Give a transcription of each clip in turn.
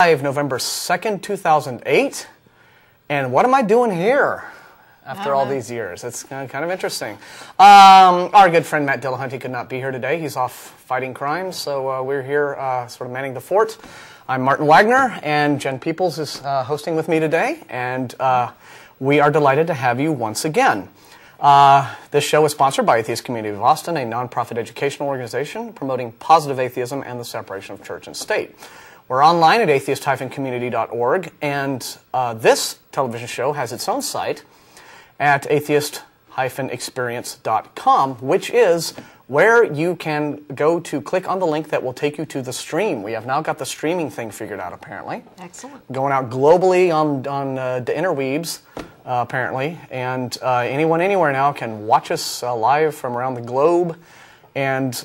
November 2nd, 2008. And what am I doing here after all these years? It's kind of interesting. Our good friend Matt Dillahunty could not be here today. He's off fighting crimes, so we're here sort of manning the fort. I'm Martin Wagner, and Jen Peeples is hosting with me today, and we are delighted to have you once again. This show is sponsored by Atheist Community of Austin, a nonprofit educational organization promoting positive atheism and the separation of church and state. We're online at atheist-community.org, and this television show has its own site at atheist-experience.com, which is where you can go to click on the link that will take you to the stream. We have now got the streaming thing figured out, apparently. Excellent. Going out globally on the interwebs, apparently, and anyone anywhere now can watch us live from around the globe, and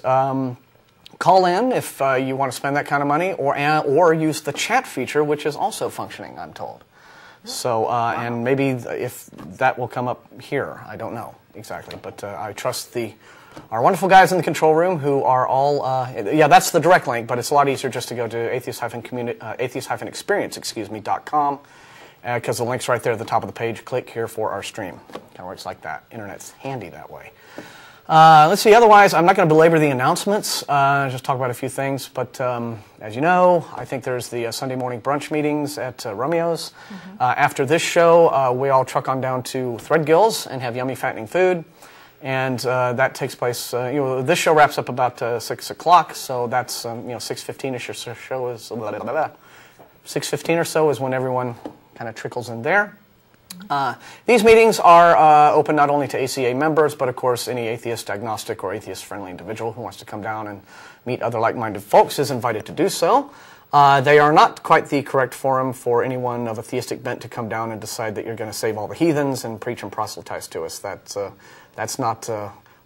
call in if you want to spend that kind of money, or use the chat feature, which is also functioning, I'm told. So, wow. And maybe if that will come up here, I don't know exactly, but I trust our wonderful guys in the control room who are all, yeah, that's the direct link, but it's a lot easier just to go to atheist-experience.com, because the link's right there at the top of the page. Click here for our stream. Kind of works like that. Internet's handy that way. Let's see, otherwise, I'm not going to belabor the announcements, just talk about a few things, but as you know, I think there's the Sunday morning brunch meetings at Romeo's. Mm-hmm. After this show, we all truck on down to Threadgill's and have yummy, fattening food, and that takes place, this show wraps up about 6 o'clock, so that's, 6:15-ish or so is, 6:15 or so is when everyone kind of trickles in there. These meetings are open not only to ACA members, but of course any atheist, agnostic, or atheist-friendly individual who wants to come down and meet other like-minded folks is invited to do so. They are not quite the correct forum for anyone of a theistic bent to come down and decide that you're going to save all the heathens and preach and proselytize to us. That's not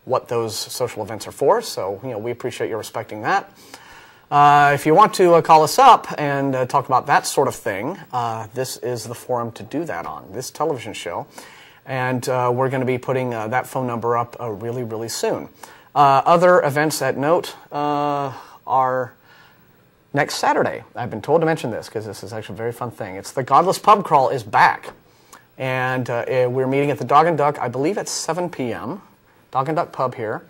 what those social events are for, so we appreciate you respecting that. If you want to call us up and talk about that sort of thing, this is the forum to do that on, this television show. And we're going to be putting that phone number up really, really soon. Other events at note are next Saturday. I've been told to mention this because this is actually a very fun thing. It's the Godless Pub Crawl is back. And we're meeting at the Dog and Duck, I believe at 7 p.m., Dog and Duck Pub here,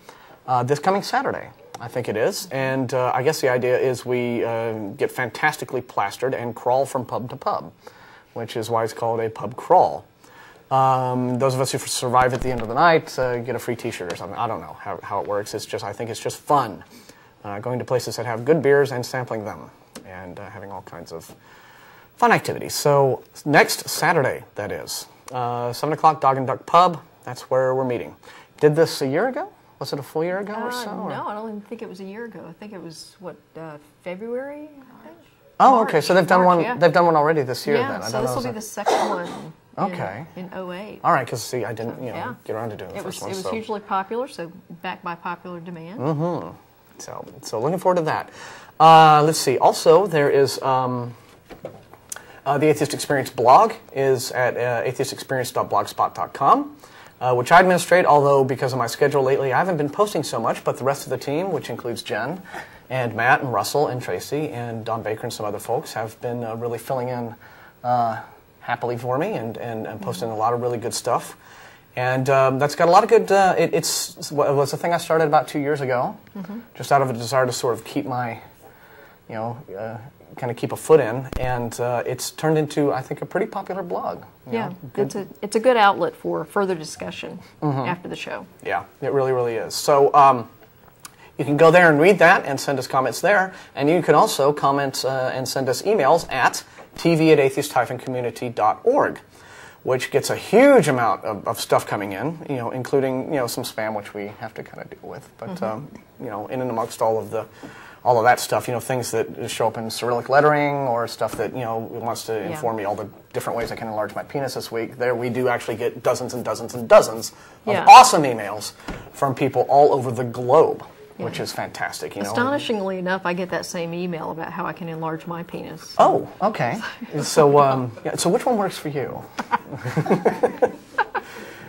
this coming Saturday. I think it is, and I guess the idea is we get fantastically plastered and crawl from pub to pub, which is why it's called a pub crawl. Those of us who survive at the end of the night get a free T-shirt or something. I don't know how it works. I think it's just fun, going to places that have good beers and sampling them, and having all kinds of fun activities. So next Saturday, that is, 7 o'clock, Dog and Duck Pub. That's where we're meeting. Did this a year ago? Was it a full year ago or so? No, I don't even think it was a year ago. I think it was February. I think. Oh, March, okay. So they've done one. Yeah. They've done one already this year. Yeah. Then. So this will be the second one. Okay. In 2008. All right, because see, I didn't get around to doing the first one. It was hugely popular, so backed by popular demand. Mm-hmm. So looking forward to that. Let's see. Also, there is the Atheist Experience blog is at atheistexperience.blogspot.com. Which I administrate, although because of my schedule lately, I haven't been posting so much, but the rest of the team, which includes Jen and Matt and Russell and Tracy and Don Baker and some other folks, have been really filling in happily for me and posting a lot of really good stuff. And that's got a lot of good, it was a thing I started about 2 years ago, just out of a desire to sort of keep my, kind of keep a foot in, and it's turned into, I think, a pretty popular blog. Yeah, it's a good outlet for further discussion after the show. Yeah, it really, really is. So you can go there and read that and send us comments there, and you can also comment and send us emails at tv@atheist-community.org, which gets a huge amount of stuff coming in, including some spam, which we have to kind of deal with, but in and amongst all of that stuff, things that show up in Cyrillic lettering or stuff that, wants to inform me all the different ways I can enlarge my penis this week. There we do actually get dozens and dozens and dozens of awesome emails from people all over the globe, which is fantastic. Astonishingly enough, I get that same email about how I can enlarge my penis. Oh, okay. So, so which one works for you?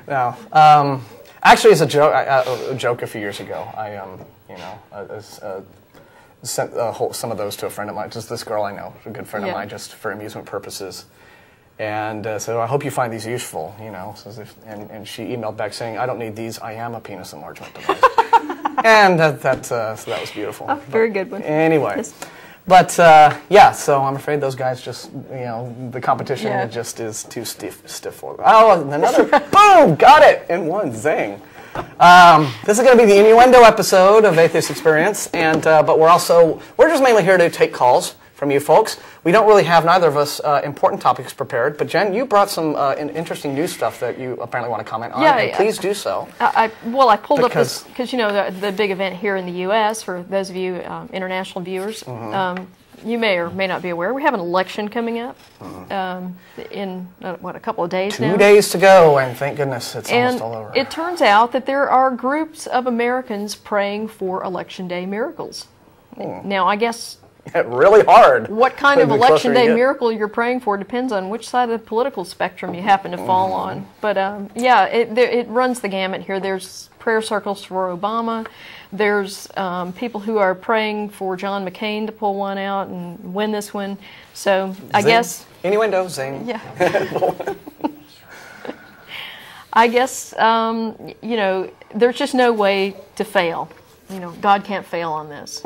No. Actually, as a joke a few years ago, I sent some of those to a friend of mine, just this girl I know, a good friend of mine, just for amusement purposes. And said, I hope you find these useful, you know. And she emailed back saying, I don't need these, I am a penis enlargement device. And so that was beautiful. Oh, very good one. Anyway. Yes. But, yeah, so I'm afraid those guys just, you know, the competition just is too stiff for them. Oh, another, boom, got it in one zing. This is going to be the innuendo episode of Atheist Experience, and but we're just mainly here to take calls from you folks. We don't really have, neither of us, important topics prepared, but Jen, you brought some interesting news stuff that you apparently want to comment on, and please do so. I pulled up this, because, you know, the big event here in the U.S., for those of you international viewers, you may or may not be aware, we have an election coming up in, a couple of days now? 2 days to go, and thank goodness it's almost all over. It turns out that there are groups of Americans praying for Election Day miracles. Now, I guess... really hard. What kind of Election Day miracle you're praying for depends on which side of the political spectrum you happen to fall on. But yeah, it runs the gamut here. There's prayer circles for Obama. There's people who are praying for John McCain to pull one out and win this one. So I guess... Innuendo, zing. Yeah. I guess, you know, there's just no way to fail. You know, God can't fail on this.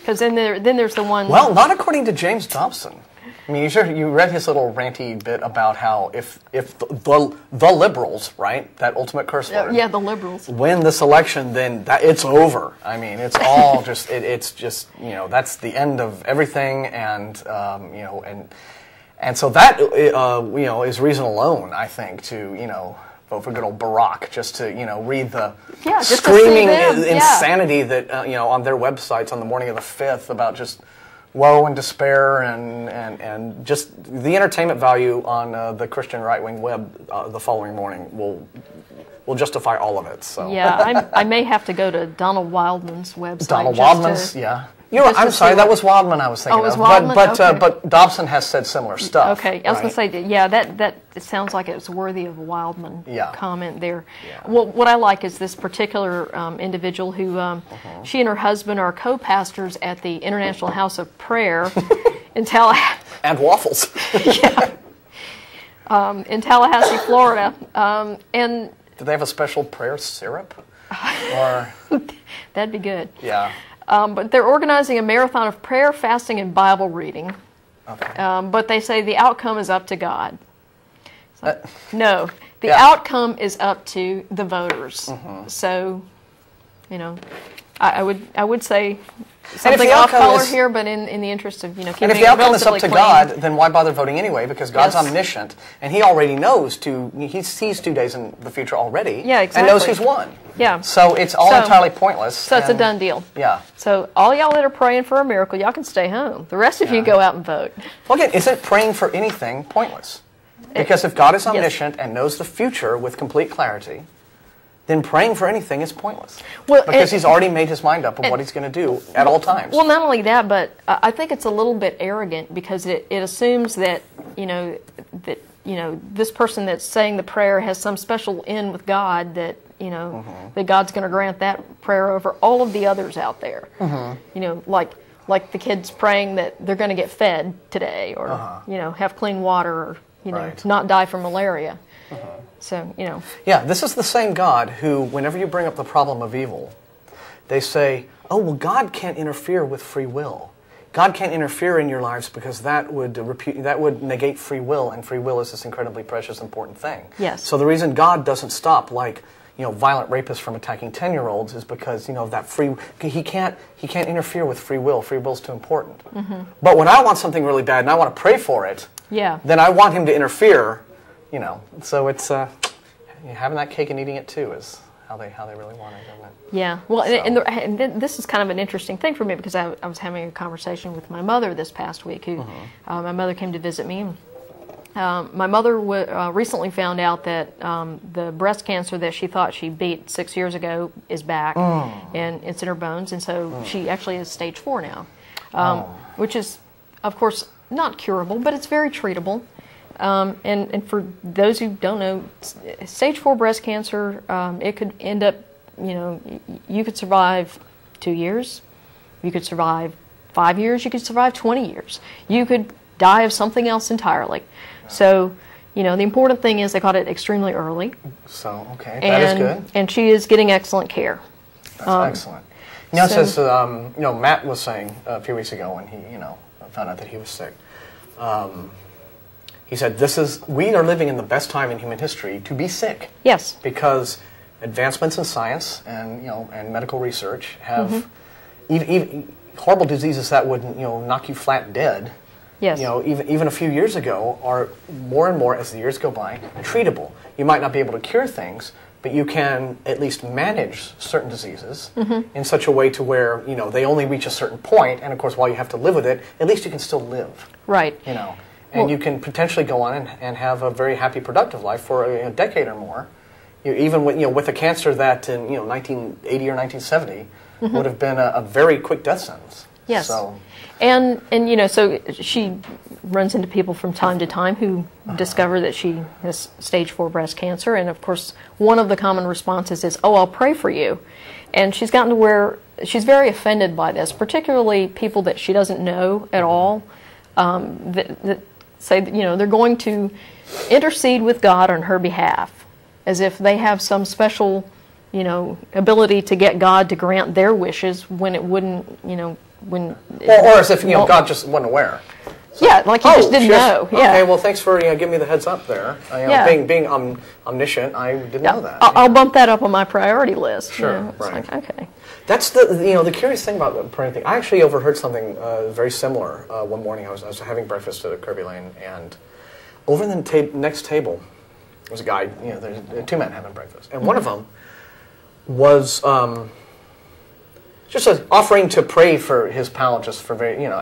Because then there's the one... Well, not according to James Dobson. I mean, you read his little ranty bit about how if the liberals, right, that ultimate curse word, the liberals, win this election, then it's over. I mean, it's all just it's just, you know, that's the end of everything, and you know, and so that you know, is reason alone, I think, to, you know, vote for good old Barack, just to, you know, read the screaming insanity that, you know, on their websites on the morning of the 5th about just woe and despair and just the entertainment value on the Christian right-wing web the following morning will justify all of it. So yeah, I may have to go to Donald Wildman's website. Donald Wildman's, yeah. You know, I'm sorry, that was Wildman I was thinking of. Wildman? But Dobson has said similar stuff. Okay, I was going to say, yeah, that it sounds like it's worthy of a Wildman comment there. Yeah. Well, what I like is this particular individual who, she and her husband are co-pastors at the International House of Prayer in Tallahassee. And waffles. Yeah. In Tallahassee, Florida. And do they have a special prayer syrup? Or that'd be good. Yeah. But they're organizing a marathon of prayer, fasting, and Bible reading. Okay. But they say the outcome is up to God. So, no, the outcome is up to the voters. So, you know, I would say something off color here, but in the interest of, you know, keeping it relatively clean. And if the outcome is up to God, then why bother voting anyway? Because God's omniscient, and He already knows He sees 2 days in the future already, and knows who's won. Yeah. So it's all entirely pointless. So it's a done deal. Yeah. So all y'all that are praying for a miracle, y'all can stay home. The rest of you go out and vote. Well, again, isn't praying for anything pointless? Because if God is omniscient and knows the future with complete clarity, then praying for anything is pointless. Well, because He's already made His mind up of what He's going to do at all times. Well, not only that, but I think it's a little bit arrogant because it assumes that, you know, this person that's saying the prayer has some special end with God, that, you know, that God's going to grant that prayer over all of the others out there. You know, like the kids praying that they're going to get fed today, or you know, have clean water, or, you know, not die from malaria. So, you know. Yeah, this is the same God who, whenever you bring up the problem of evil, they say, oh, well, God can't interfere with free will. God can't interfere in your lives because that would negate free will, and free will is this incredibly precious, important thing. Yes. So the reason God doesn't stop, like, you know, violent rapists from attacking 10-year-olds is because, you know, that he can't interfere with free will. Free will's too important. But when I want something really bad and I want to pray for it, then I want Him to interfere. You know, so it's having that cake and eating it too is how they really want it, isn't it? Yeah. Well, so. and this is kind of an interesting thing for me because I was having a conversation with my mother this past week. Who my mother came to visit me. My mother recently found out that the breast cancer that she thought she beat 6 years ago is back, and it's in her bones, and so she actually is stage 4 now, which is, of course, not curable, but it's very treatable. And for those who don't know, stage 4 breast cancer, it could end up, you know, you could survive 2 years, you could survive 5 years, you could survive 20 years. You could die of something else entirely. So, you know, the important thing is they caught it extremely early. So, okay, that is good. And she is getting excellent care. That's excellent. You know, it says, you know, Matt was saying a few weeks ago when he, you know, found out that he was sick. He said, we are living in the best time in human history to be sick. Yes. Because advancements in science and, you know, and medical research have, even horrible diseases that would, you know, knock you flat dead, yes. you know, even a few years ago, are more and more, as the years go by, treatable. You might not be able to cure things, but you can at least manage certain diseases in such a way to where, you know, they only reach a certain point, and of course, while you have to live with it, at least you can still live. Right. You know, and you can potentially go on and have a very happy, productive life for a decade or more. Even with, you know, with a cancer that in, you know, 1980 or 1970 would have been a very quick death sentence. Yes. So. And you know, so she runs into people from time to time who discover that she has stage 4 breast cancer, and of course, one of the common responses is, "Oh, I'll pray for you," and she's gotten to where she's very offended by this, particularly people that she doesn't know at all, that say, you know, they're going to intercede with God on her behalf, as if they have some special, you know, ability to get God to grant their wishes when it wouldn't, you know, when... Or as if, you know, God just wasn't aware. So, yeah, like he just didn't know. Yeah. Okay, well, thanks for, you know, giving me the heads up there. You know, being omniscient, I didn't know that. I'll bump that up on my priority list. Sure, you know, right. Like, okay. That's the, you know, the curious thing about the praying thing. I actually overheard something very similar one morning. I was having breakfast at Kirby Lane, and over in the next table was a guy. You know, there's 2 men having breakfast, and one of them was just offering to pray for his pal, just for very, you know,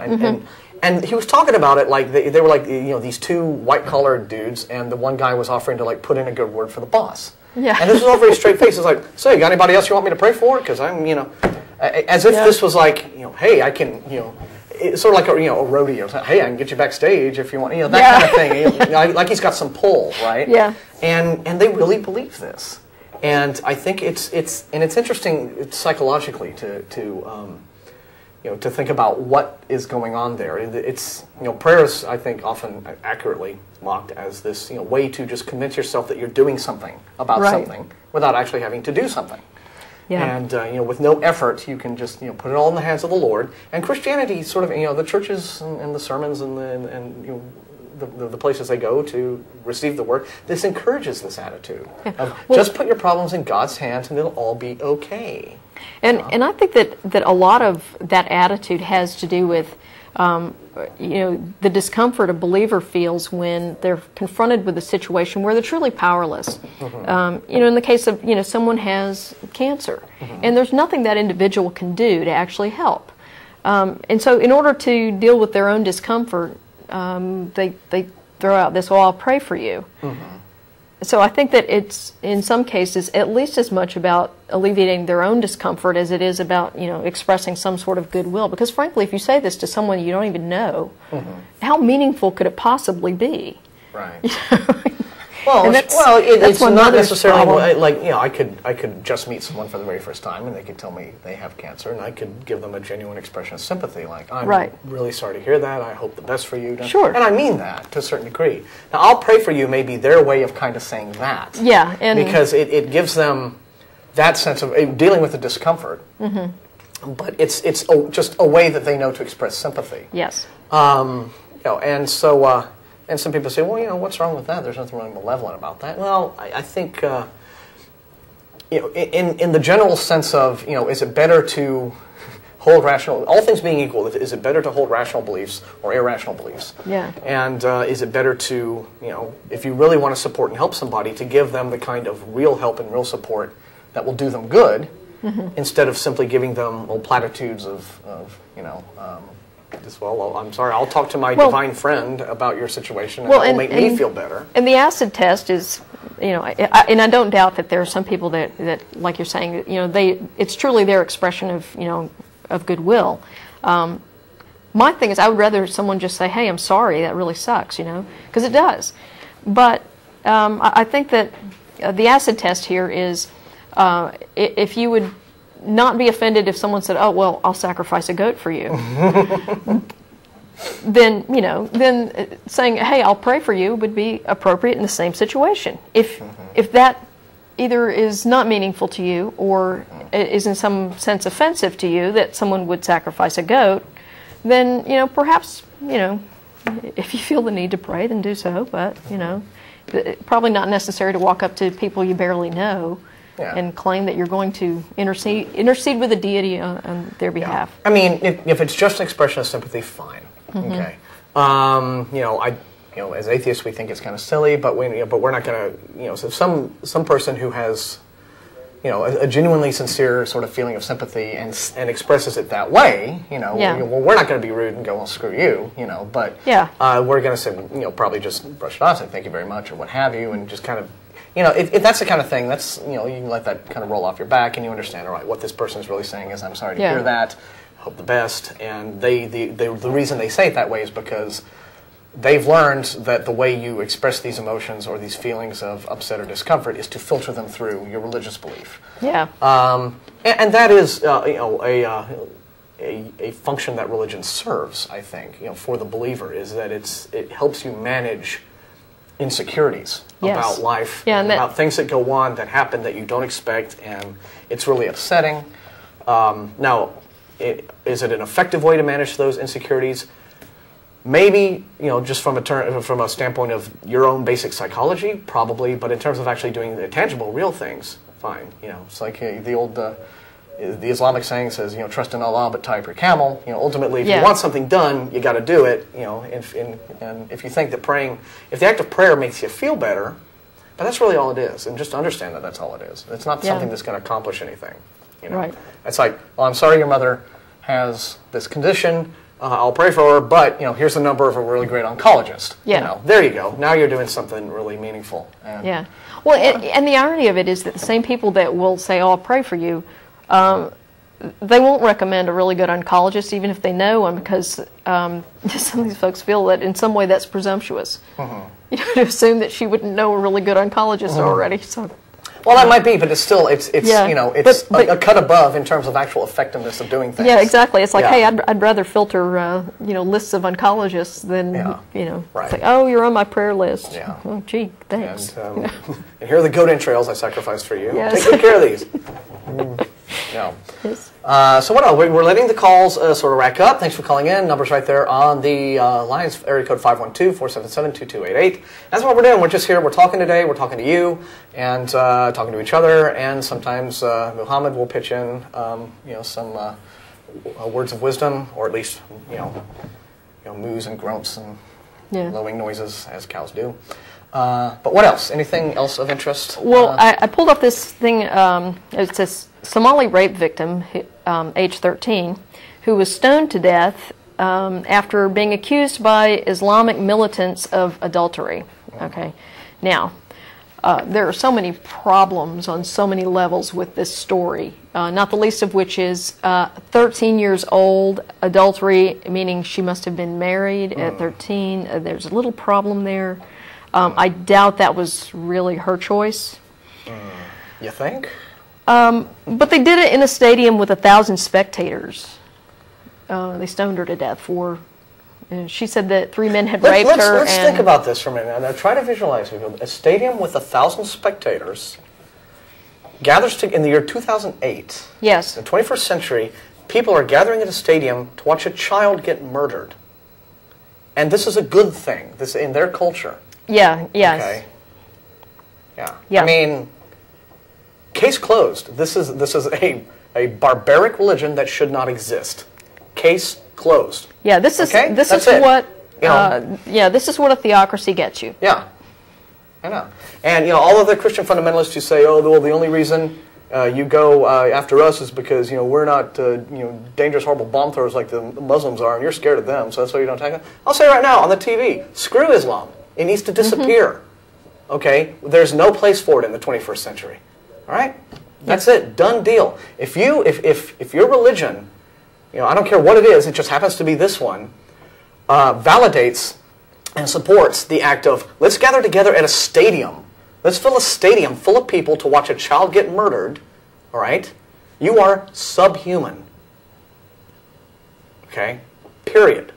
and he was talking about it like they were like, you know, these 2 white-collared dudes, and the one guy was offering to like put in a good word for the boss. Yeah. And this was all very straight face. It's like, so you got anybody else you want me to pray for? Because I'm, you know, as if this was like, you know, hey, I can, you know, it's sort of like a, you know, a rodeo. Hey, I can get you backstage if you want, you know, that kind of thing. You know, like he's got some pull, right? Yeah. And they really believe this. And I think it's interesting psychologically to you know, to think about what is going on there. It's, you know, prayer is, I think, often accurately mocked as this, you know, way to just convince yourself that you're doing something about something without actually having to do something. Yeah. And you know, with no effort, you can just, you know, put it all in the hands of the Lord. And Christianity, sort of, you know, the churches and the sermons and you know, the places they go to receive the word, this encourages this attitude of just put your problems in God's hands and it'll all be okay. And I think that a lot of that attitude has to do with you know, the discomfort a believer feels when they're confronted with a situation where they're truly powerless. You know, in the case of, you know, someone has cancer, and there's nothing that individual can do to actually help. And so in order to deal with their own discomfort, they throw out this, "Oh, I'll pray for you." So I think that it's, in some cases, at least as much about alleviating their own discomfort as it is about, you know, expressing some sort of goodwill. Because frankly, if you say this to someone you don't even know, how meaningful could it possibly be? Right. You know? Well, it's not necessarily like, you know, I could just meet someone for the very first time and they could tell me they have cancer, and I could give them a genuine expression of sympathy, like, I'm really sorry to hear that, I hope the best for you. Sure. And I mean that to a certain degree. Now, I'll pray for you may be their way of kind of saying that. Yeah. And because it gives them that sense of dealing with the discomfort. But it's just a way that they know to express sympathy. Yes. You know, and so... and some people say, well, you know, what's wrong with that? There's nothing really malevolent about that. Well, I think, you know, in the general sense of, you know, is it better to hold rational, all things being equal, is it better to hold rational beliefs or irrational beliefs? Yeah. And is it better to, you know, if you really want to support and help somebody, to give them the kind of real help and real support that will do them good, instead of simply giving them platitudes of you know, just, well, I'm sorry, I'll talk to my divine friend about your situation, and it'll make me feel better. And the acid test is, you know, and I don't doubt that there are some people that like you're saying, you know, it's truly their expression of, you know, of goodwill. My thing is, I would rather someone just say, hey, I'm sorry, that really sucks, you know, because it does. But I think that the acid test here is, if you would not be offended if someone said, "Oh, well, I'll sacrifice a goat for you." Then, you know, then saying, "Hey, I'll pray for you," would be appropriate in the same situation. If that either is not meaningful to you or is in some sense offensive to you that someone would sacrifice a goat, then, you know, perhaps, you know, if you feel the need to pray, then do so. But, you know, probably not necessary to walk up to people you barely know and claim that you're going to intercede with a deity on their behalf. I mean, if it's just an expression of sympathy, fine. Okay. You know, as atheists, we think it's kind of silly, but we're not going to, you know, so some person who has, you know, a genuinely sincere sort of feeling of sympathy and expresses it that way, you know, well, we're not going to be rude and go, "Well, screw you," you know, but we're going to say, you know, probably just brush it off, say thank you very much or what have you, and just kind of, you know, if that's the kind of thing, that's, you know, you can let that kind of roll off your back and you understand, all right, what this person is really saying is, "I'm sorry to hear that, hope the best," and the reason they say it that way is because they've learned that the way you express these emotions or these feelings of upset or discomfort is to filter them through your religious belief. Yeah. And that is, you know, a function that religion serves, I think, you know, for the believer, is that it helps you manage insecurities about life, and about things that go on that happen that you don't expect, and it's really upsetting. Now, is it an effective way to manage those insecurities? Maybe, you know, just from a standpoint of your own basic psychology, probably. But in terms of actually doing the tangible, real things, fine. You know, it's like the old the Islamic saying says, you know, trust in Allah but tie up your camel. You know, ultimately, if you want something done, you got to do it. You know, and if you think that praying, if the act of prayer makes you feel better, but that's really all it is. And just understand that that's all it is. It's not something that's going to accomplish anything. You know, it's like, "Oh, I'm sorry, your mother has this condition. I'll pray for her, but, you know, here's the number of a really great oncologist." You know, there you go. Now you're doing something really meaningful. And, well, and the irony of it is that the same people that will say, "Oh, I'll pray for you," they won't recommend a really good oncologist, even if they know him, because some of these folks feel that in some way that's presumptuous. You know, to assume that she wouldn't know a really good oncologist already. So. Well, that might be, but it's still, you know, it's a cut above in terms of actual effectiveness of doing things. Yeah, exactly. It's like, hey, I'd rather filter, you know, lists of oncologists than, you know, it's like, "Oh, you're on my prayer list." Yeah. Oh, gee, thanks. And, and here are the goat entrails I sacrificed for you. Take good care of these. No. So what else? We're letting the calls sort of rack up. Thanks for calling in. Number's right there on the lines. Area code 512-477-2288. That's what we're doing. We're just here. We're talking today. We're talking to you and talking to each other. And sometimes Muhammad will pitch in, you know, some words of wisdom, or at least, you know, moos and grunts and lowing noises as cows do. But what else? Anything else of interest? Well, I pulled up this thing. It's a Somali rape victim, age 13, who was stoned to death after being accused by Islamic militants of adultery. Okay, now there are so many problems on so many levels with this story. Not the least of which is 13 years old, adultery, meaning she must have been married at 13. There's a little problem there. I doubt that was really her choice. You think? But they did it in a stadium with 1,000 spectators. They stoned her to death for. And she said that 3 men had raped her. Let's think about this for a minute. Now try to visualize a stadium with 1,000 spectators gathers in the year 2008. Yes. In the 21st century, people are gathering at a stadium to watch a child get murdered, and this is a good thing. This in their culture. Yeah. Yes. Okay. Yeah. I mean, case closed. This is a barbaric religion that should not exist. Case closed. Yeah. This is what. This is what a theocracy gets you. Yeah. I know. And you know, all of the Christian fundamentalists who say, "Oh, well, the only reason you go after us is because we're not dangerous, horrible bomb throwers like the Muslims are, and you're scared of them, so that's why you don't attack them." I'll say right now on the TV, screw Islam. It needs to disappear. Okay? There's no place for it in the 21st century. All right? That's it. Done deal. If your religion, I don't care what it is, it just happens to be this one, validates and supports the act of, let's gather together at a stadium. Let's fill a stadium full of people to watch a child get murdered. All right? You are subhuman. Okay? Period.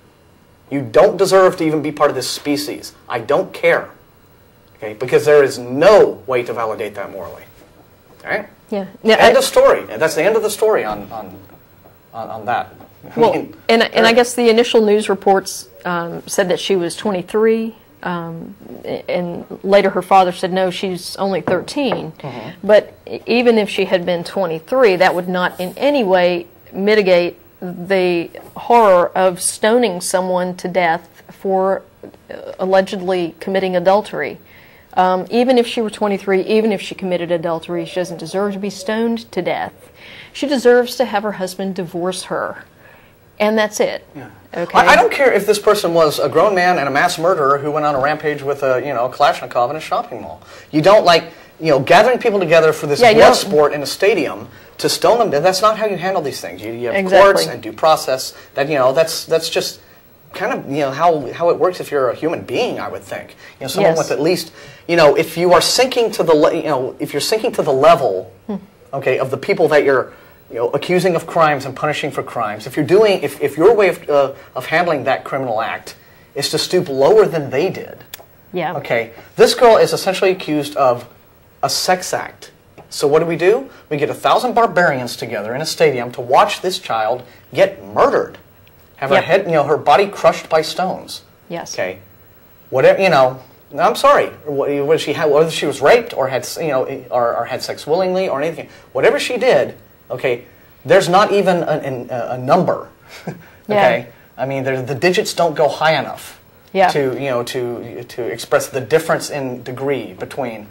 You don't deserve to even be part of this species. I don't care. Okay? Because there is no way to validate that morally. Okay? Yeah. End of story. That's the end of the story on that. Well, and I guess the initial news reports said that she was 23, and later her father said, no, she's only 13. But even if she had been 23, that would not in any way mitigate the horror of stoning someone to death for allegedly committing adultery. Even if she were 23, even if she committed adultery, she doesn't deserve to be stoned to death. She deserves to have her husband divorce her. And that's it. Yeah. Okay. I don't care if this person was a grown man and a mass murderer who went on a rampage with a Kalashnikov in a shopping mall. You don't gathering people together for this blood sport in a stadium to stone them. That's not how you handle these things. You have courts and due process. That's just kind of how it works if you're a human being. I would think someone with at least if you are sinking to the if you're sinking to the level of the people that you're accusing of crimes and punishing for crimes. If your way of handling that criminal act is to stoop lower than they did. Yeah. Okay. This girl is essentially accused of a sex act. So what do? We get 1,000 barbarians together in a stadium to watch this child get murdered, have her head, her body crushed by stones. Yes. Okay. Whatever, I'm sorry. Whether she was raped or had or had sex willingly or anything, whatever she did. Okay, there's not even a number. Okay, I mean the digits don't go high enough to express the difference in degree between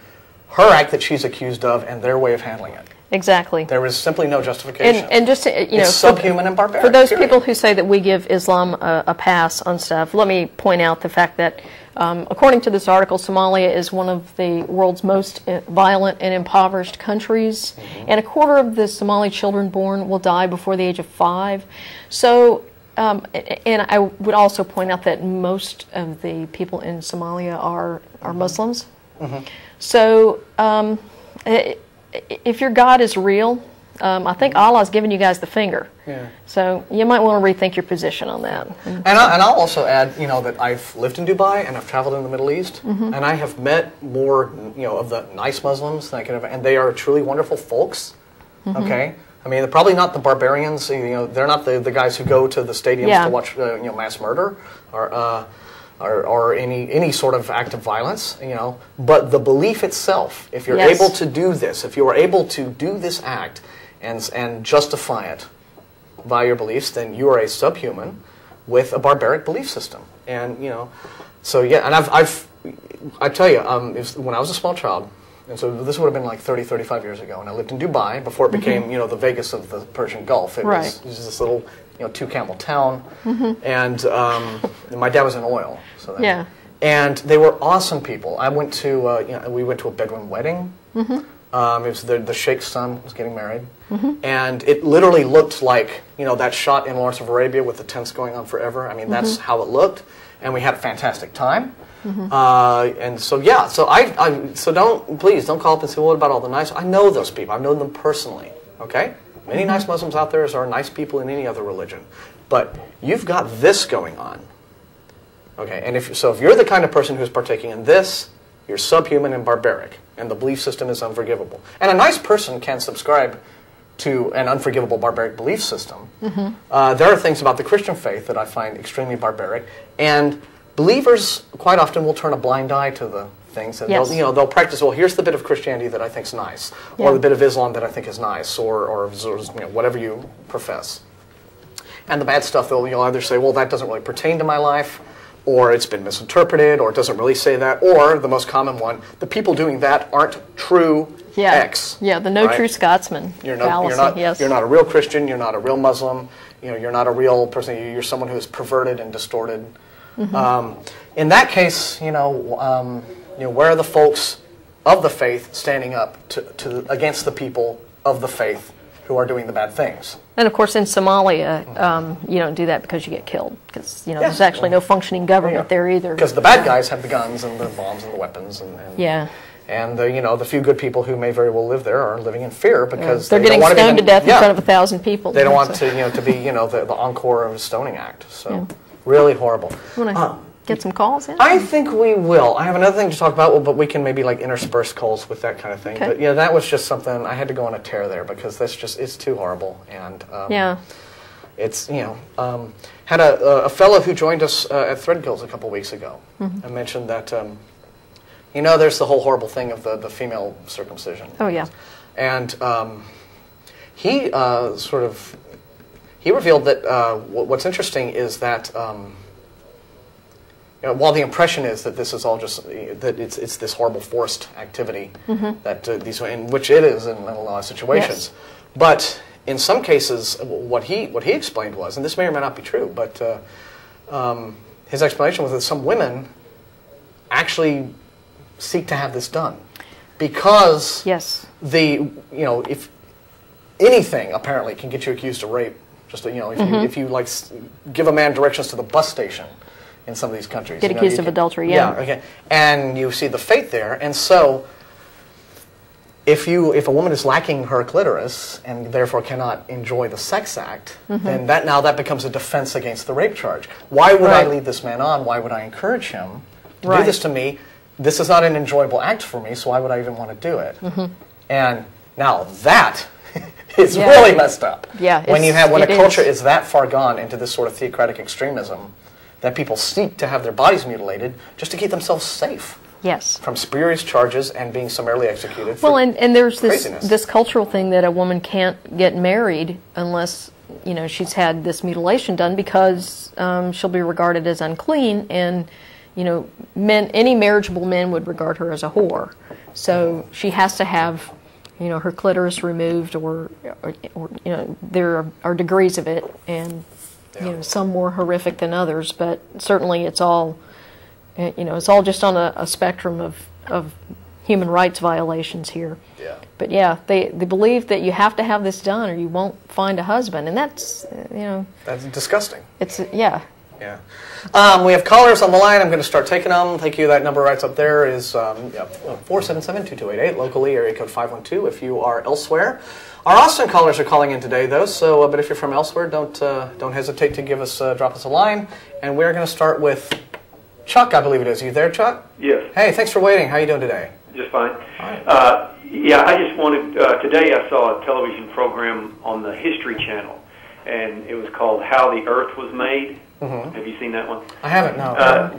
her act that she's accused of and their way of handling it. Exactly. There is simply no justification. And just it's subhuman and barbaric. For those people who say that we give Islam a pass on stuff, let me point out the fact that according to this article, Somalia is one of the world's most violent and impoverished countries, and a quarter of the Somali children born will die before the age of 5. So, and I would also point out that most of the people in Somalia are Muslims. So, if your God is real, I think Allah's giving you guys the finger. Yeah. So you might want to rethink your position on that. And I'll also add, that I've lived in Dubai and I've traveled in the Middle East, and I have met more, of the nice Muslims than I could have, and they are truly wonderful folks. Okay. I mean, they're probably not the barbarians. They're not the guys who go to the stadiums to watch, mass murder or any sort of act of violence, but the belief itself, if you're able to do this, if you are able to do this act and justify it by your beliefs, then you are a subhuman with a barbaric belief system. And, so yeah, and I tell you, when I was a small child, and so this would have been like 30, 35 years ago, and I lived in Dubai before it became, the Vegas of the Persian Gulf. It was this little, two-camel town, and my dad was in oil. So and they were awesome people. I went to, we went to a Bedouin wedding. It was the Sheikh's son was getting married, and it literally looked like, that shot in Lawrence of Arabia with the tents going on forever. I mean, that's how it looked, and we had a fantastic time. And so please don't call up and say, well, what about all the nice? I know those people. I've known them personally. Okay. Many nice Muslims out there, as are nice people in any other religion. But you've got this going on. Okay, and if you're the kind of person who's partaking in this, you're subhuman and barbaric, and the belief system is unforgivable. And a nice person can subscribe to an unforgivable barbaric belief system. There are things about the Christian faith that I find extremely barbaric, and believers quite often will turn a blind eye to the things, and they'll practice. Well, here's the bit of Christianity that I think is nice, or the bit of Islam that I think is nice, or whatever you profess. And the bad stuff, you'll either say, well, that doesn't really pertain to my life, or it's been misinterpreted, or it doesn't really say that, or the most common one, the people doing that aren't true X. Yeah, the no true Scotsman fallacy. You're not a real Christian. You're not a real Muslim. You're not a real person. You're someone who's perverted and distorted. In that case, where are the folks of the faith standing up to against the people of the faith who are doing the bad things? And of course, in Somalia, you don't do that because you get killed. Because there's actually no functioning government there either. Because the bad guys have the guns and the bombs and the weapons. And the few good people who may very well live there are living in fear because they're getting stoned to death in front of 1,000 people. They don't want to be the encore of a stoning act. So really horrible. Want to get some calls in? I think we will. I have another thing to talk about, but we can maybe like intersperse calls with that kind of thing. Okay. But yeah, that was just something I had to go on a tear there because it's too horrible. And it's had a fellow who joined us at Threadgills a couple weeks ago and mentioned that. There's the whole horrible thing of the female circumcision. Oh, yeah. And he revealed that what's interesting is that while the impression is that this is all just that it's this horrible forced activity that in which it is in a lot of situations, but in some cases what he explained was, and this may or may not be true, but his explanation was that some women actually seek to have this done because if anything apparently can get you accused of rape, just if you like give a man directions to the bus station in some of these countries, get accused of adultery, and you see the fate there, and so if a woman is lacking her clitoris and therefore cannot enjoy the sex act, then that becomes a defense against the rape charge. Why would I lead this man on? Why would I encourage him to do this to me? This is not an enjoyable act for me, so why would I even want to do it? And now that is really messed up. Yeah, when a culture is that far gone into this sort of theocratic extremism that people seek to have their bodies mutilated just to keep themselves safe. Yes. From spurious charges and being summarily executed. And there's this cultural thing that a woman can't get married unless she's had this mutilation done because she'll be regarded as unclean, and any marriageable men would regard her as a whore. So she has to have, her clitoris removed, or there are degrees of it, and some more horrific than others. But certainly, it's all, it's all just on a spectrum of human rights violations here. Yeah. But yeah, they believe that you have to have this done, or you won't find a husband, and that's that's disgusting. It's Yeah. We have callers on the line. I'm going to start taking them. Thank you. That number right up there is 477-2288, locally, area code 512 if you are elsewhere. Our Austin callers are calling in today, though, so but if you're from elsewhere, don't hesitate to drop us a line. And we're going to start with Chuck, I believe it is. Are you there, Chuck? Yes. Hey, thanks for waiting. How are you doing today? Just fine. All right. I just wanted, today I saw a television program on the History Channel, and it was called How the Earth Was Made. Have you seen that one? I haven't, no. I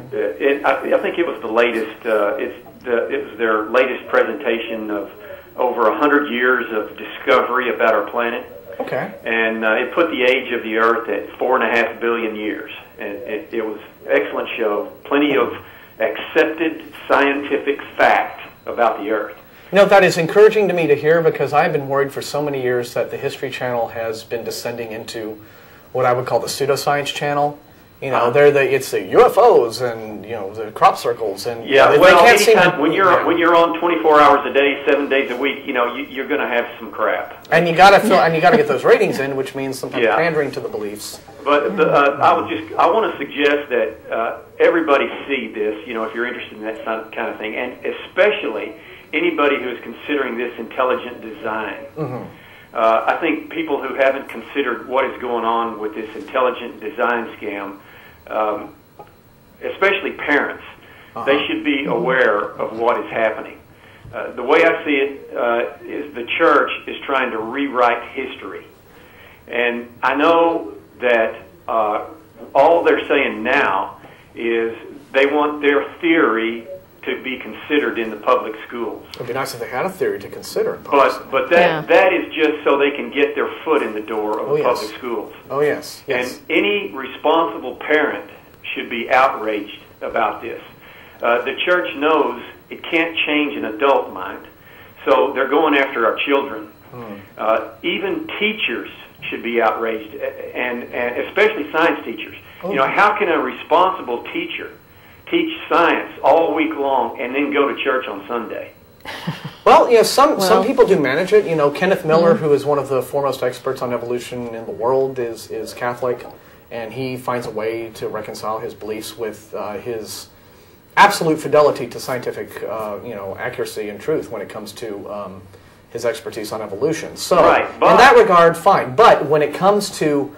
think it was the latest. It was their latest presentation of over 100 years of discovery about our planet. Okay. And it put the age of the Earth at 4.5 billion years. And it was an excellent show. Plenty of accepted scientific fact about the Earth. That is encouraging to me to hear, because I've been worried for so many years that the History Channel has been descending into what I would call the pseudoscience channel. It's the UFOs and the crop circles and anytime when you're on 24 hours a day, 7 days a week, you're going to have some crap. And you got to get those ratings in, which means sometimes pandering to the beliefs. But I want to suggest that everybody see this. If you're interested in that kind of thing, and especially anybody who is considering this intelligent design. I think people who haven't considered what is going on with this intelligent design scam, especially parents, they should be aware of what is happening. The way I see it is the church is trying to rewrite history. And I know that all they're saying now is they want their theory to be considered in the public schools. It would be nice if they had a theory to consider. But that is just so they can get their foot in the door of the public schools. Oh, yes. And any responsible parent should be outraged about this. The church knows it can't change an adult mind, so they're going after our children. Even teachers should be outraged, and especially science teachers. How can a responsible teacher teach science all week long and then go to church on Sunday? Well, some people do manage it. Kenneth Miller, who is one of the foremost experts on evolution in the world, is Catholic, and he finds a way to reconcile his beliefs with his absolute fidelity to scientific, accuracy and truth when it comes to his expertise on evolution. So, in that regard, fine. But when it comes to,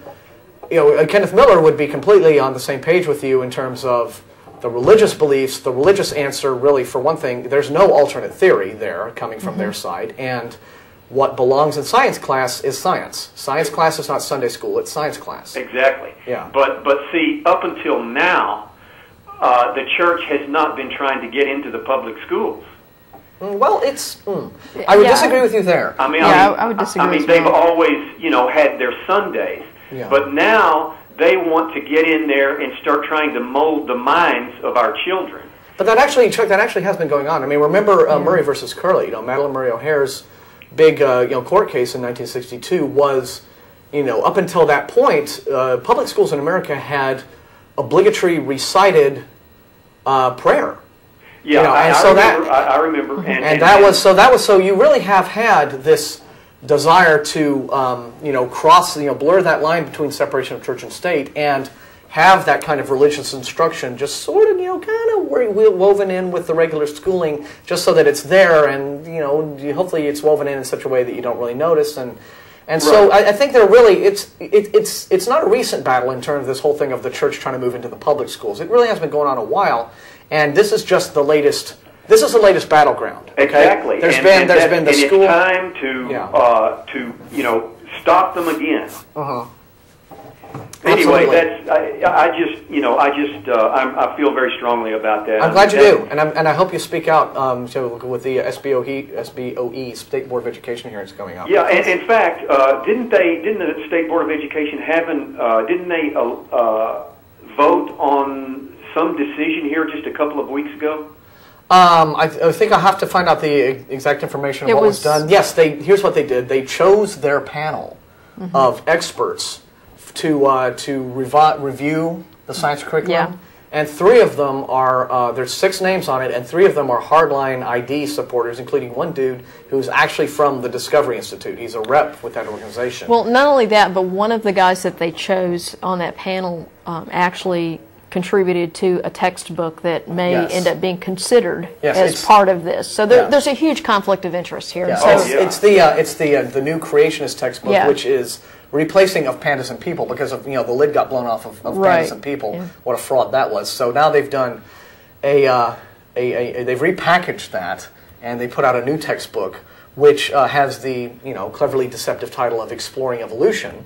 Kenneth Miller would be completely on the same page with you in terms of the religious beliefs, the religious answer. Really, for one thing, there's no alternate theory there coming from their side, and what belongs in science class is science. Science class is not Sunday school; it's science class. Exactly. Yeah. But see, up until now, the church has not been trying to get into the public schools. Well, it's. I would disagree with you there. I would disagree. I mean, they've always, had their Sundays, but now they want to get in there and start trying to mold the minds of our children. But that actually, Chuck, that actually has been going on. I mean, remember Murray versus Curley? Madeline Murray O'Hare's big, court case in 1962 was, up until that point, public schools in America had obligatory recited prayer. Yeah, I remember. And that was so you really have had this desire to cross, blur that line between separation of church and state, and have that kind of religious instruction just sort of kind of woven in with the regular schooling, just so that it's there, and hopefully it's woven in such a way that you don't really notice. And so I think they're really it's not a recent battle in terms of this whole thing of the church trying to move into the public schools. It really has been going on a while, and this is just the latest. This is the latest battleground. Okay? Exactly. There's been the school. It's time to stop them again. Anyway, I feel very strongly about that. I'm glad you do, and I hope you speak out with the SBOE State Board of Education hearings coming up. Yeah, and in fact, didn't the State Board of Education didn't they vote on some decision here just a couple of weeks ago? I think I'll have to find out the exact information of what was done. Yes, here's what they did. They chose their panel of experts to review the science curriculum, and 3 of them are, there's 6 names on it, and 3 of them are hardline ID supporters, including one dude who's actually from the Discovery Institute. He's a rep with that organization. Well, not only that, but one of the guys that they chose on that panel actually contributed to a textbook that may end up being considered as part of this. So there's a huge conflict of interest here. Yeah. So it's the new creationist textbook, which is replacing of Pandas and People, because of the lid got blown off of Pandas and People. Yeah. What a fraud that was. So now they've done they've repackaged that, and they put out a new textbook which has the cleverly deceptive title of Exploring Evolution.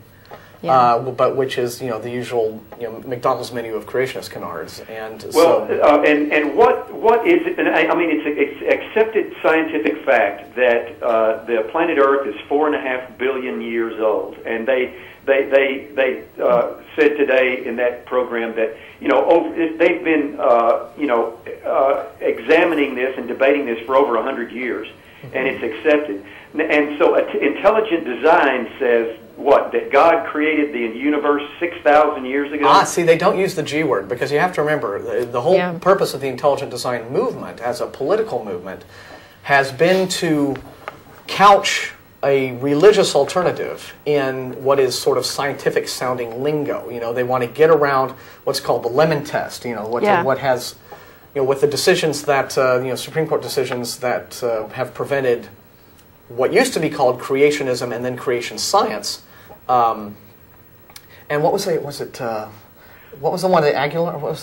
Yeah. But which is the usual McDonald's menu of creationist canards, and and what is it? And I mean, it's accepted scientific fact that the planet Earth is 4.5 billion years old, and they said today in that program that they've been examining this and debating this for over 100 years, and it's accepted. And so intelligent design says that God created the universe 6,000 years ago? See, they don't use the G word, because you have to remember, the whole purpose of the intelligent design movement as a political movement has been to couch a religious alternative in what is sort of scientific-sounding lingo. They want to get around what's called the lemon test, what has, with the decisions that, Supreme Court decisions that have prevented what used to be called creationism and then creation science. And what was it? What was the one? The Aguilar?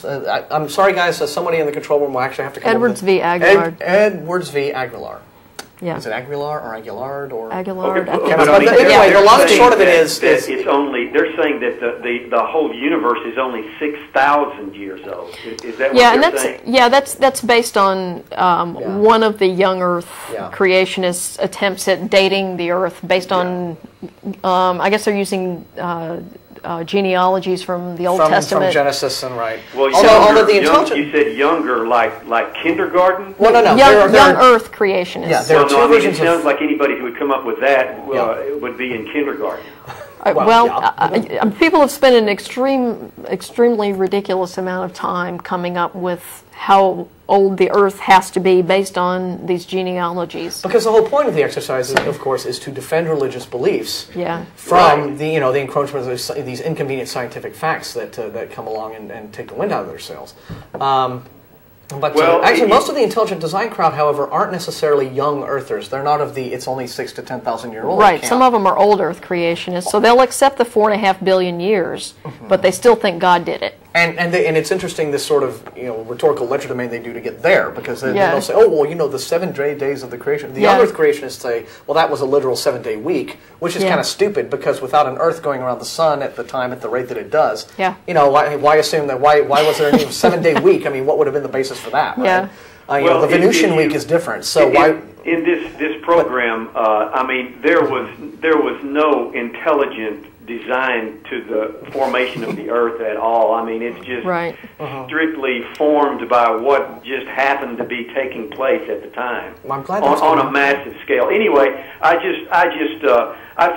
I'm sorry, guys. Somebody in the control room will actually have to come. Edwards v. Aguilar. Edwards v. Aguilar. Yeah. Is it Aguilar or Aguillard or Aguillard? Okay, anyway, the long and short of it is it's only. They're saying that the whole universe is only 6,000 years old. Is that what they're saying? Yeah, that's based on one of the young Earth creationists' attempts at dating the Earth based on. I guess they're using genealogies from the Old Testament. From Genesis and right. Well, you said younger, like kindergarten? Well, no. Young Earth creationists. Yeah, there are two versions. It sounds like anybody who would come up with that would be in kindergarten. People have spent an extremely ridiculous amount of time coming up with how old the Earth has to be based on these genealogies. Because the whole point of the exercise, of course, is to defend religious beliefs from the encroachment of these inconvenient scientific facts that come along and take the wind out of their sails. But actually, most of the intelligent design crowd, however, aren't necessarily young Earthers. They're not of the it's only 6 to 10,000 year old Right. camp. Some of them are old Earth creationists, so they'll accept the 4.5 billion years, but they still think God did it. And it's interesting this sort of rhetorical legerdemain they do to get there, because they'll say, oh well, the 7 days of the creation. The young Earth creationists say, well, that was a literal 7-day week, which is kind of stupid, because without an Earth going around the sun at the time at the rate that it does, why assume that? Why was there any 7-day week? I mean, what would have been the basis for that? Right? Yeah. The Venusian week is different. So in this program, I mean, there was no intelligent design to the formation of the Earth at all. I mean, it's just strictly formed by what just happened to be taking place at the time. Well, I'm glad on a massive scale. Anyway, I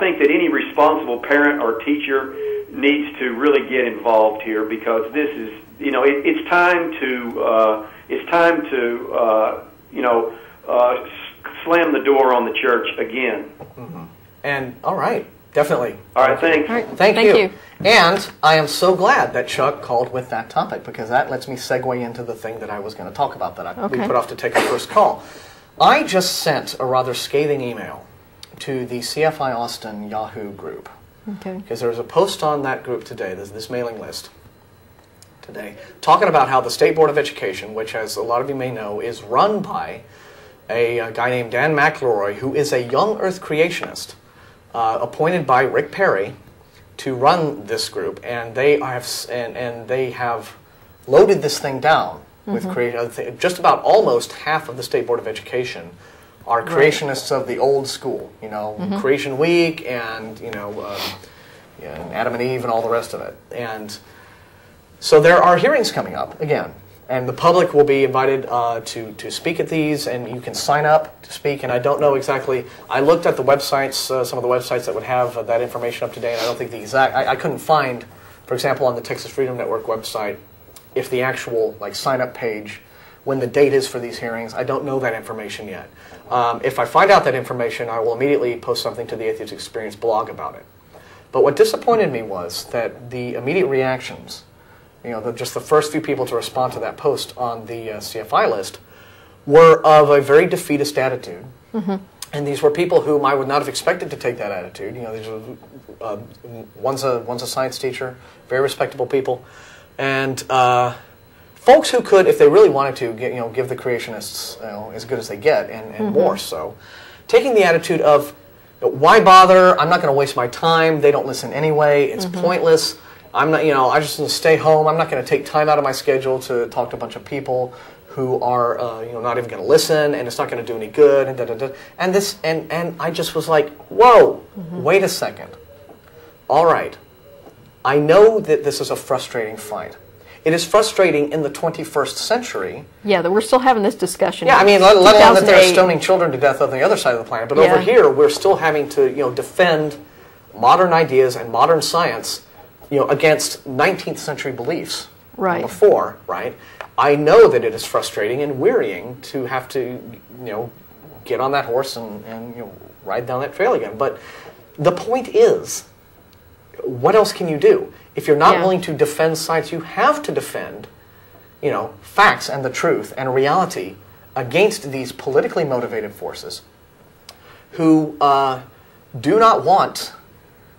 think that any responsible parent or teacher needs to really get involved here, because this is it's time to slam the door on the church again. And all right. Definitely. All right, thanks. All right, Thank you. And I am so glad that Chuck called with that topic, because that lets me segue into the thing that I was going to talk about that we put off to take our first call. I just sent a rather scathing email to the CFI Austin Yahoo group. Okay. Because there was a post on that group today, this mailing list today, talking about how the State Board of Education, which, as a lot of you may know, is run by a guy named Dan McElroy, who is a young Earth creationist, appointed by Rick Perry to run this group, and they have loaded this thing down with just about almost half of the State Board of Education are creationists of the old school, Creation Week and Adam and Eve and all the rest of it. And so there are hearings coming up again. And the public will be invited to speak at these, and you can sign up to speak. And I don't know exactly. I looked at the websites, some of the websites that would have that information up to date. And I don't think the exact. I couldn't find, for example, on the Texas Freedom Network website, if the actual sign up page, when the date is for these hearings. I don't know that information yet. If I find out that information, I will immediately post something to the Atheist Experience blog about it. But what disappointed me was that the immediate reactions, just the first few people to respond to that post on the CFI list, were of a very defeatist attitude. And these were people whom I would not have expected to take that attitude. These are, one's a science teacher, very respectable people, and folks who could, if they really wanted to, give the creationists as good as they get, and more so, taking the attitude of, why bother? I'm not going to waste my time. They don't listen anyway. It's pointless. I'm not, I just want to stay home. I'm not going to take time out of my schedule to talk to a bunch of people who are, not even going to listen, and it's not going to do any good, and da-da-da. And this, and I just was like, whoa, wait a second. All right, I know that this is a frustrating fight. It is frustrating in the 21st century. Yeah, that we're still having this discussion. Yeah, I mean, let alone that they're stoning children to death on the other side of the planet. But over here, we're still having to, defend modern ideas and modern science, against 19th century beliefs. Right. Before, right? I know that it is frustrating and wearying to have to, get on that horse and ride down that trail again. But the point is, what else can you do? If you're not willing to defend science, you have to defend, facts and the truth and reality against these politically motivated forces who do not want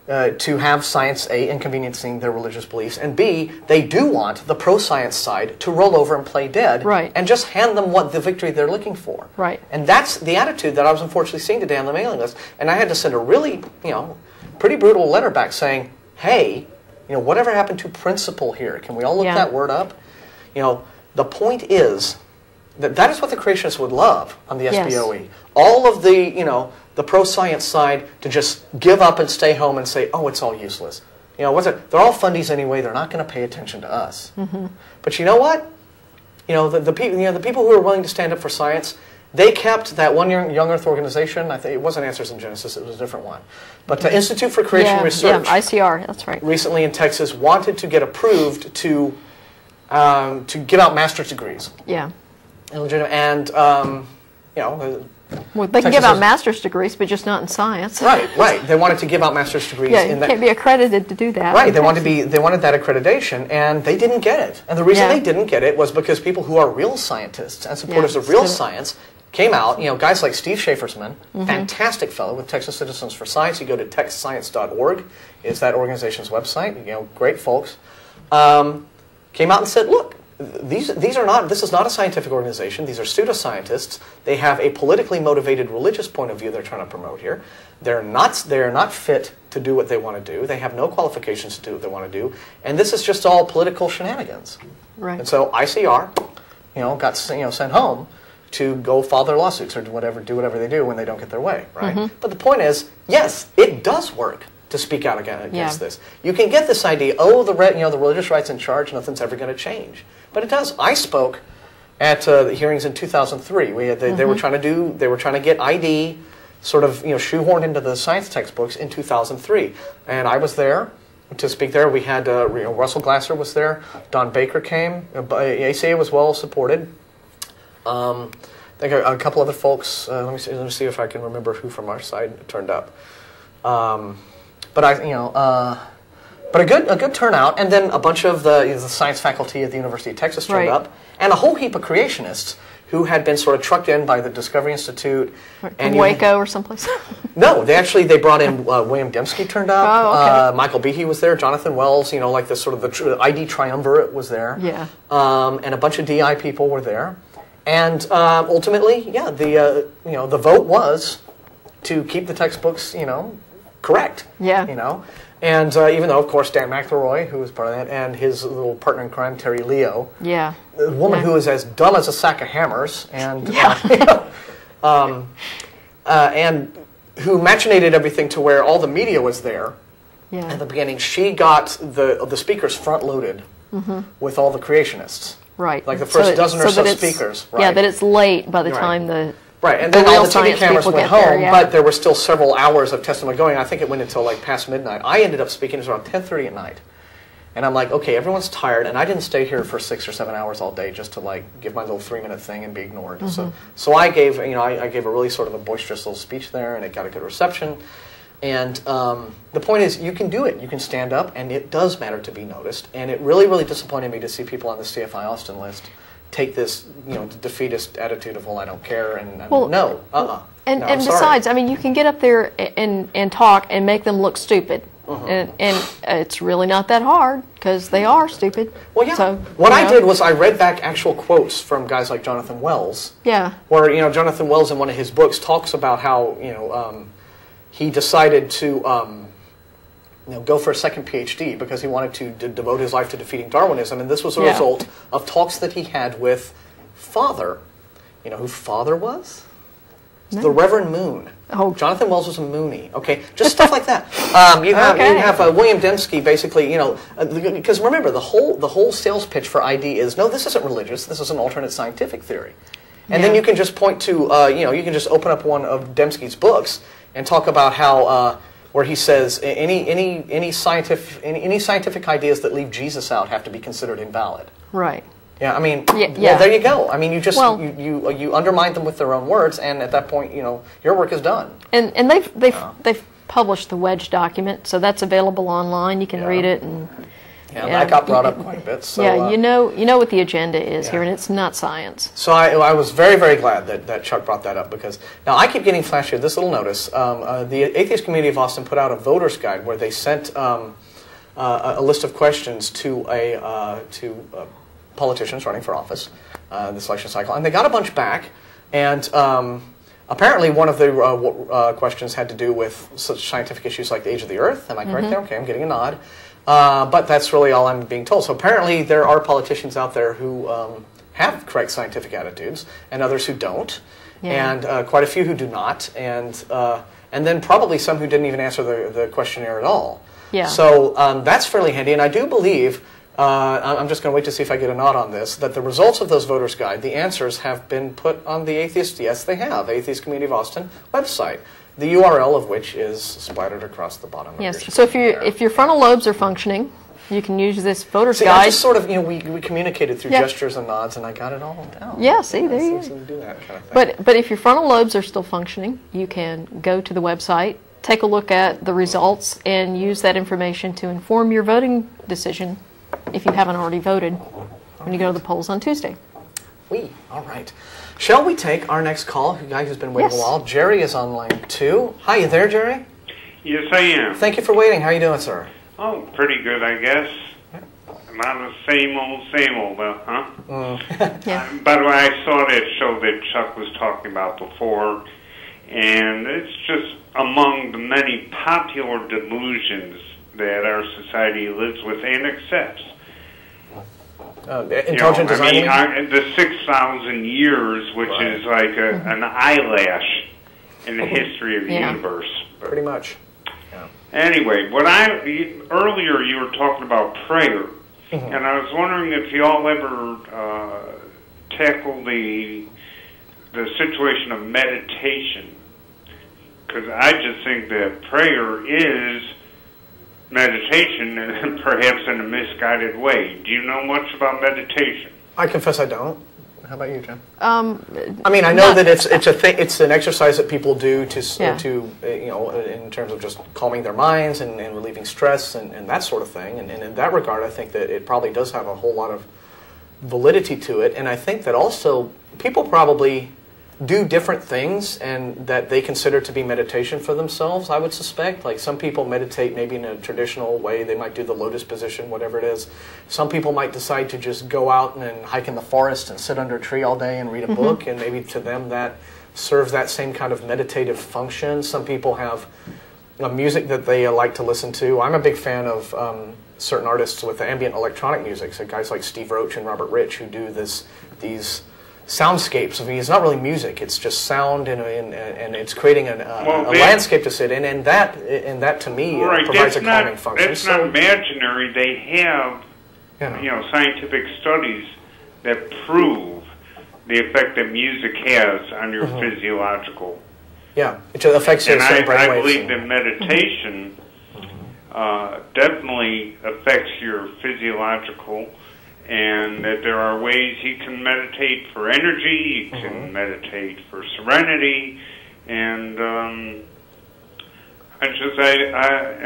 to have science, A, inconveniencing their religious beliefs, and B, they do want the pro-science side to roll over and play dead, and just hand them the victory they're looking for. Right. And that's the attitude that I was unfortunately seeing today on the mailing list. And I had to send a really, pretty brutal letter back saying, hey, whatever happened to principle here? Can we all look that word up? The point is that is what the creationists would love on the SBOE. All of the pro-science side to just give up and stay home and say, oh, it's all useless. They're all fundies anyway. They're not going to pay attention to us. But you know what? The people who are willing to stand up for science, they kept that one Young Earth organization. I think it wasn't Answers in Genesis. It was a different one. But the Institute for Creation Research, ICR, that's right. Recently in Texas, wanted to get approved to give out master's degrees. Yeah. And Well, they can give out master's degrees, but just not in science. Right. They wanted to give out master's degrees. Yeah, in you that. can't be accredited to do that. Right. They wanted that accreditation, and they didn't get it. And the reason they didn't get it was because people who are real scientists and supporters of real science came out. You know, guys like Steve Schaefersman, fantastic fellow with Texas Citizens for Science. You go to texscience.org, is that organization's website. You know, great folks. Came out and said, look, this is not a scientific organization. These are pseudoscientists. They have a politically motivated religious point of view they're trying to promote here. They're not fit to do what they want to do. They have no qualifications to do what they want to do. And this is just all political shenanigans. Right. And so ICR, got sent home to go file their lawsuits or do whatever they do when they don't get their way, right? But the point is, yes, it does work to speak out against this. You can get this idea, the religious right's in charge, nothing's ever going to change. But it does. I spoke at the hearings in 2003. They were trying to get ID sort of shoehorned into the science textbooks in 2003, and I was there to speak there. We had Russell Glasser was there, Don Baker came, ACA was well supported. I think a couple other folks. Let me see if I can remember who from our side turned up. But a good turnout, and then a bunch of the science faculty at the University of Texas turned up, and a whole heap of creationists who had been sort of trucked in by the Discovery Institute. From Waco or someplace? No, they brought in William Dembski turned up. Oh, okay. Michael Behe was there. Jonathan Wells, like this sort of the ID triumvirate was there. Yeah. And a bunch of DI people were there, and ultimately, the vote was to keep the textbooks, correct. Yeah. And even though, of course, Dan McElroy, who was part of that, and his little partner in crime, Terry Leo, a woman who is as dumb as a sack of hammers, and and who machinated everything to where all the media was there at the beginning. She got the speakers front loaded with all the creationists. Right. Like the first dozen or so speakers. Right. Yeah, that it's late by the time the Right, and then all the TV cameras went home, there, but there were still several hours of testimony going. I think it went until like past midnight. I ended up speaking, it was around 10:30 at night. And I'm like, okay, everyone's tired, and I didn't stay here for 6 or 7 hours all day just to like give my little 3-minute thing and be ignored. So I gave, I gave a really sort of a boisterous little speech there, and it got a good reception. And the point is, you can do it. You can stand up, and it does matter to be noticed. And it really, really disappointed me to see people on the CFI Austin list take this, defeatist attitude of, well, I don't care, and no, And no, besides, I mean, you can get up there and talk and make them look stupid. And it's really not that hard, because they are stupid. Well, yeah. So, what I did was I read back actual quotes from guys like Jonathan Wells. Yeah. Where, Jonathan Wells in one of his books talks about how, he decided to go for a second PhD because he wanted to devote his life to defeating Darwinism, and this was a result of talks that he had with Father. You know who Father was? No. The Reverend Moon. Oh. Jonathan Wells was a Moonie. Okay, just stuff like that. You have William Dembski, basically. Because remember, the whole sales pitch for ID is no, this isn't religious. This is an alternate scientific theory. And then you can just point to, you can just open up one of Dembski's books and talk about how. Where he says any scientific ideas that leave Jesus out have to be considered invalid. Right. Yeah. I mean, well, there you go. I mean, you just you undermine them with their own words, and at that point, your work is done. And they've published the wedge document, so that's available online. You can read it and. Yeah, that got brought up quite a bit. So, you know what the agenda is here, and it's not science. So I was very, very glad that Chuck brought that up, because now I keep getting flashed here. This little notice: the Atheist Community of Austin put out a voter's guide where they sent a list of questions to politicians running for office this election cycle, and they got a bunch back, and. Apparently, one of the questions had to do with such scientific issues like the age of the Earth. Am I correct there? Okay, I'm getting a nod. But that's really all I'm being told. So apparently there are politicians out there who have correct scientific attitudes, and others who don't, and quite a few who do not, and then probably some who didn't even answer the questionnaire at all. Yeah. So that's fairly handy, and I do believe, I'm just going to wait to see if I get a nod on this, that the results of those voters' guide, the answers have been put on the Atheist, yes they have, Atheist Community of Austin website. The URL of which is splattered across the bottom of your screen. So if your frontal lobes are functioning, You can use this voter's See, guide. I just sort of, we communicated through gestures and nods, and I got it all down. Yeah, see, there you go. Do that kind of thing. But if your frontal lobes are still functioning, you can go to the website, take a look at the results, and use that information to inform your voting decision if you haven't already voted when you go to the polls on Tuesday. All right. Shall we take our next call? A guy who's been waiting a while. Jerry is on line 2. Hi, you there, Jerry? Yes, I am. Thank you for waiting. How are you doing, sir? Oh, pretty good, I guess. Not the same old, huh? Yeah. By the way, I saw that show that Chuck was talking about before, and it's just among the many popular delusions that our society lives with and accepts. Intelligent design? The 6,000 years, which is like an eyelash in the history of the universe. Pretty much. Yeah. Anyway, earlier you were talking about prayer, and I was wondering if you all ever tackle the situation of meditation, because I just think that prayer is meditation, and perhaps in a misguided way. Do you know much about meditation? I confess I don't. How about you, Jim? I mean, I know that it's an exercise that people do to in terms of just calming their minds and relieving stress and that sort of thing. And in that regard, I think that it probably does have a whole lot of validity to it. And I think that also people probably do different things and that they consider to be meditation for themselves, I would suspect. Like some people meditate maybe in a traditional way. They might do the lotus position, whatever it is. Some people might decide to just go out and hike in the forest and sit under a tree all day and read a book, and maybe to them that serves that same kind of meditative function. Some people have music that they like to listen to. I'm a big fan of certain artists with ambient electronic music, so guys like Steve Roach and Robert Rich, who do these soundscapes. I mean, it's not really music; it's just sound, and it's creating a landscape to sit in, and that to me provides a calming function. That's not imaginary. They have scientific studies that prove the effect that music has on your physiological. Yeah, it affects your same brain waves. I believe that meditation definitely affects your physiological. And that there are ways you can meditate for energy, you can meditate for serenity, and in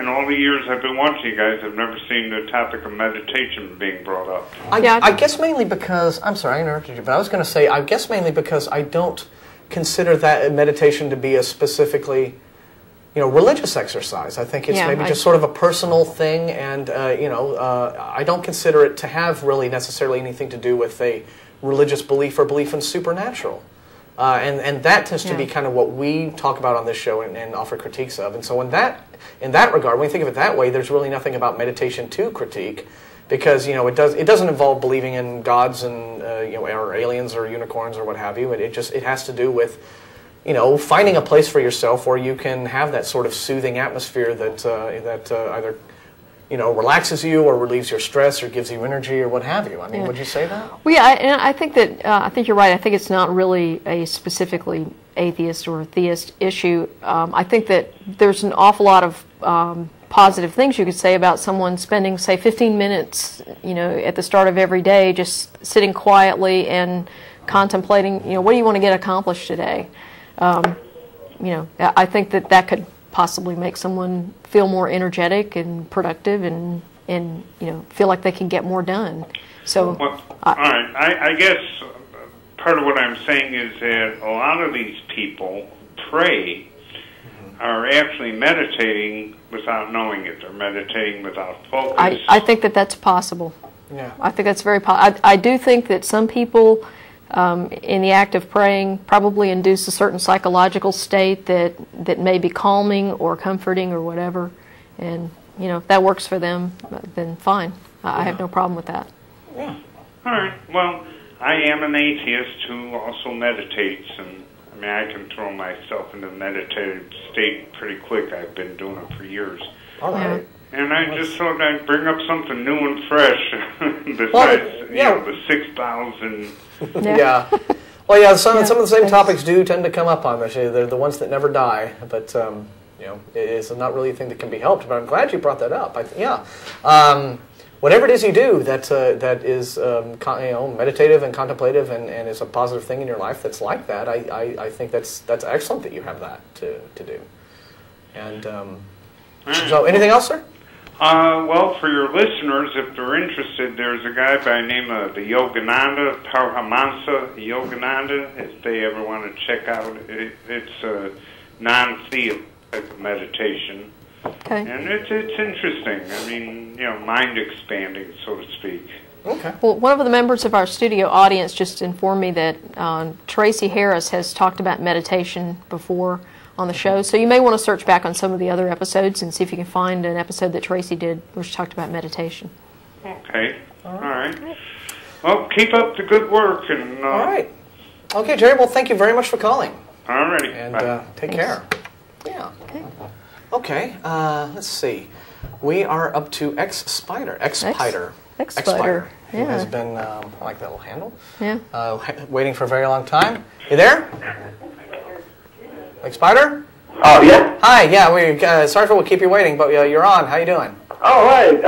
all the years I've been watching you guys, I've never seen the topic of meditation being brought up. I guess mainly because, I'm sorry I interrupted you, but I was going to say, I guess mainly because I don't consider that meditation to be a specifically religious exercise. I think it's maybe just sort of a personal thing, and I don't consider it to have really necessarily anything to do with a religious belief or belief in supernatural. And that tends to be kind of what we talk about on this show and offer critiques of. And so in that regard, when you think of it that way, there's really nothing about meditation to critique, because it doesn't involve believing in gods and or aliens or unicorns or what have you. It has to do with finding a place for yourself where you can have that sort of soothing atmosphere that either relaxes you or relieves your stress or gives you energy or what have you. I mean, would you say that? Well, yeah, I think that I think you're right. I think it's not really a specifically atheist or theist issue. I think that there's an awful lot of positive things you could say about someone spending, say, 15 minutes, at the start of every day, just sitting quietly and contemplating, what do you want to get accomplished today? I think that could possibly make someone feel more energetic and productive and feel like they can get more done. So, all right. I guess part of what I'm saying is that a lot of these people pray are actually meditating without knowing it. They're meditating without focus. I think that's possible. Yeah. I think that's very possible. I do think that some people in the act of praying probably induce a certain psychological state that may be calming or comforting or whatever. And, if that works for them, then fine. I have no problem with that. Yeah. All right. Well, I am an atheist who also meditates, and I can throw myself into a meditative state pretty quick. I've been doing it for years. All right. And I just thought I'd bring up something new and fresh besides, the 6,000. Yeah. Well, yeah, some of the same topics do tend to come up on this. They're the ones that never die, but, it is not really a thing that can be helped. But I'm glad you brought that up. whatever it is you do that is meditative and contemplative and is a positive thing in your life that's like that, I think that's excellent that you have that to do. And so, anything else, sir? Well, for your listeners, if they're interested, there's a guy by the name of the Yogananda, Paramahansa Yogananda, if they ever want to check out. It's a non-theist meditation. Okay. And it's interesting. I mean, mind expanding, so to speak. Okay. Well, one of the members of our studio audience just informed me that Tracy Harris has talked about meditation before on the show, so you may want to search back on some of the other episodes and see if you can find an episode that Tracy did which talked about meditation. Okay. All right. Well, keep up the good work. And all right. Okay, Jerry, well, thank you very much for calling. All righty. And take care. Yeah. Okay, let's see. We are up to Xpider. Xpider. Yeah. Who has been, I like that little handle. Yeah. Waiting for a very long time. You there? Xpider? Oh, yeah? Hi, yeah, we sorry for we'll keep you waiting, but you're on. How you doing? Oh, right.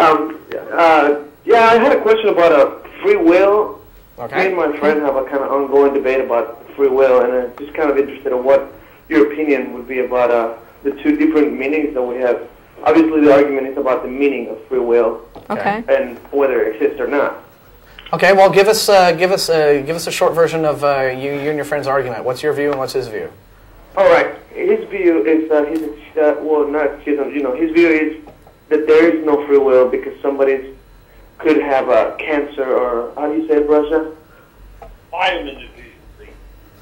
Yeah, I had a question about free will. Okay. Me and my friend have a kind of ongoing debate about free will, and I'm just kind of interested in what your opinion would be about the two different meanings that we have. Obviously, the argument is about the meaning of free will, Okay. and whether it exists or not. Okay, well, give us a short version of you and your friend's argument. What's your view and what's his view? All right. His view is his view is that there is no free will because somebody could have a cancer or how do you say it, Russia? Vitamin deficiency.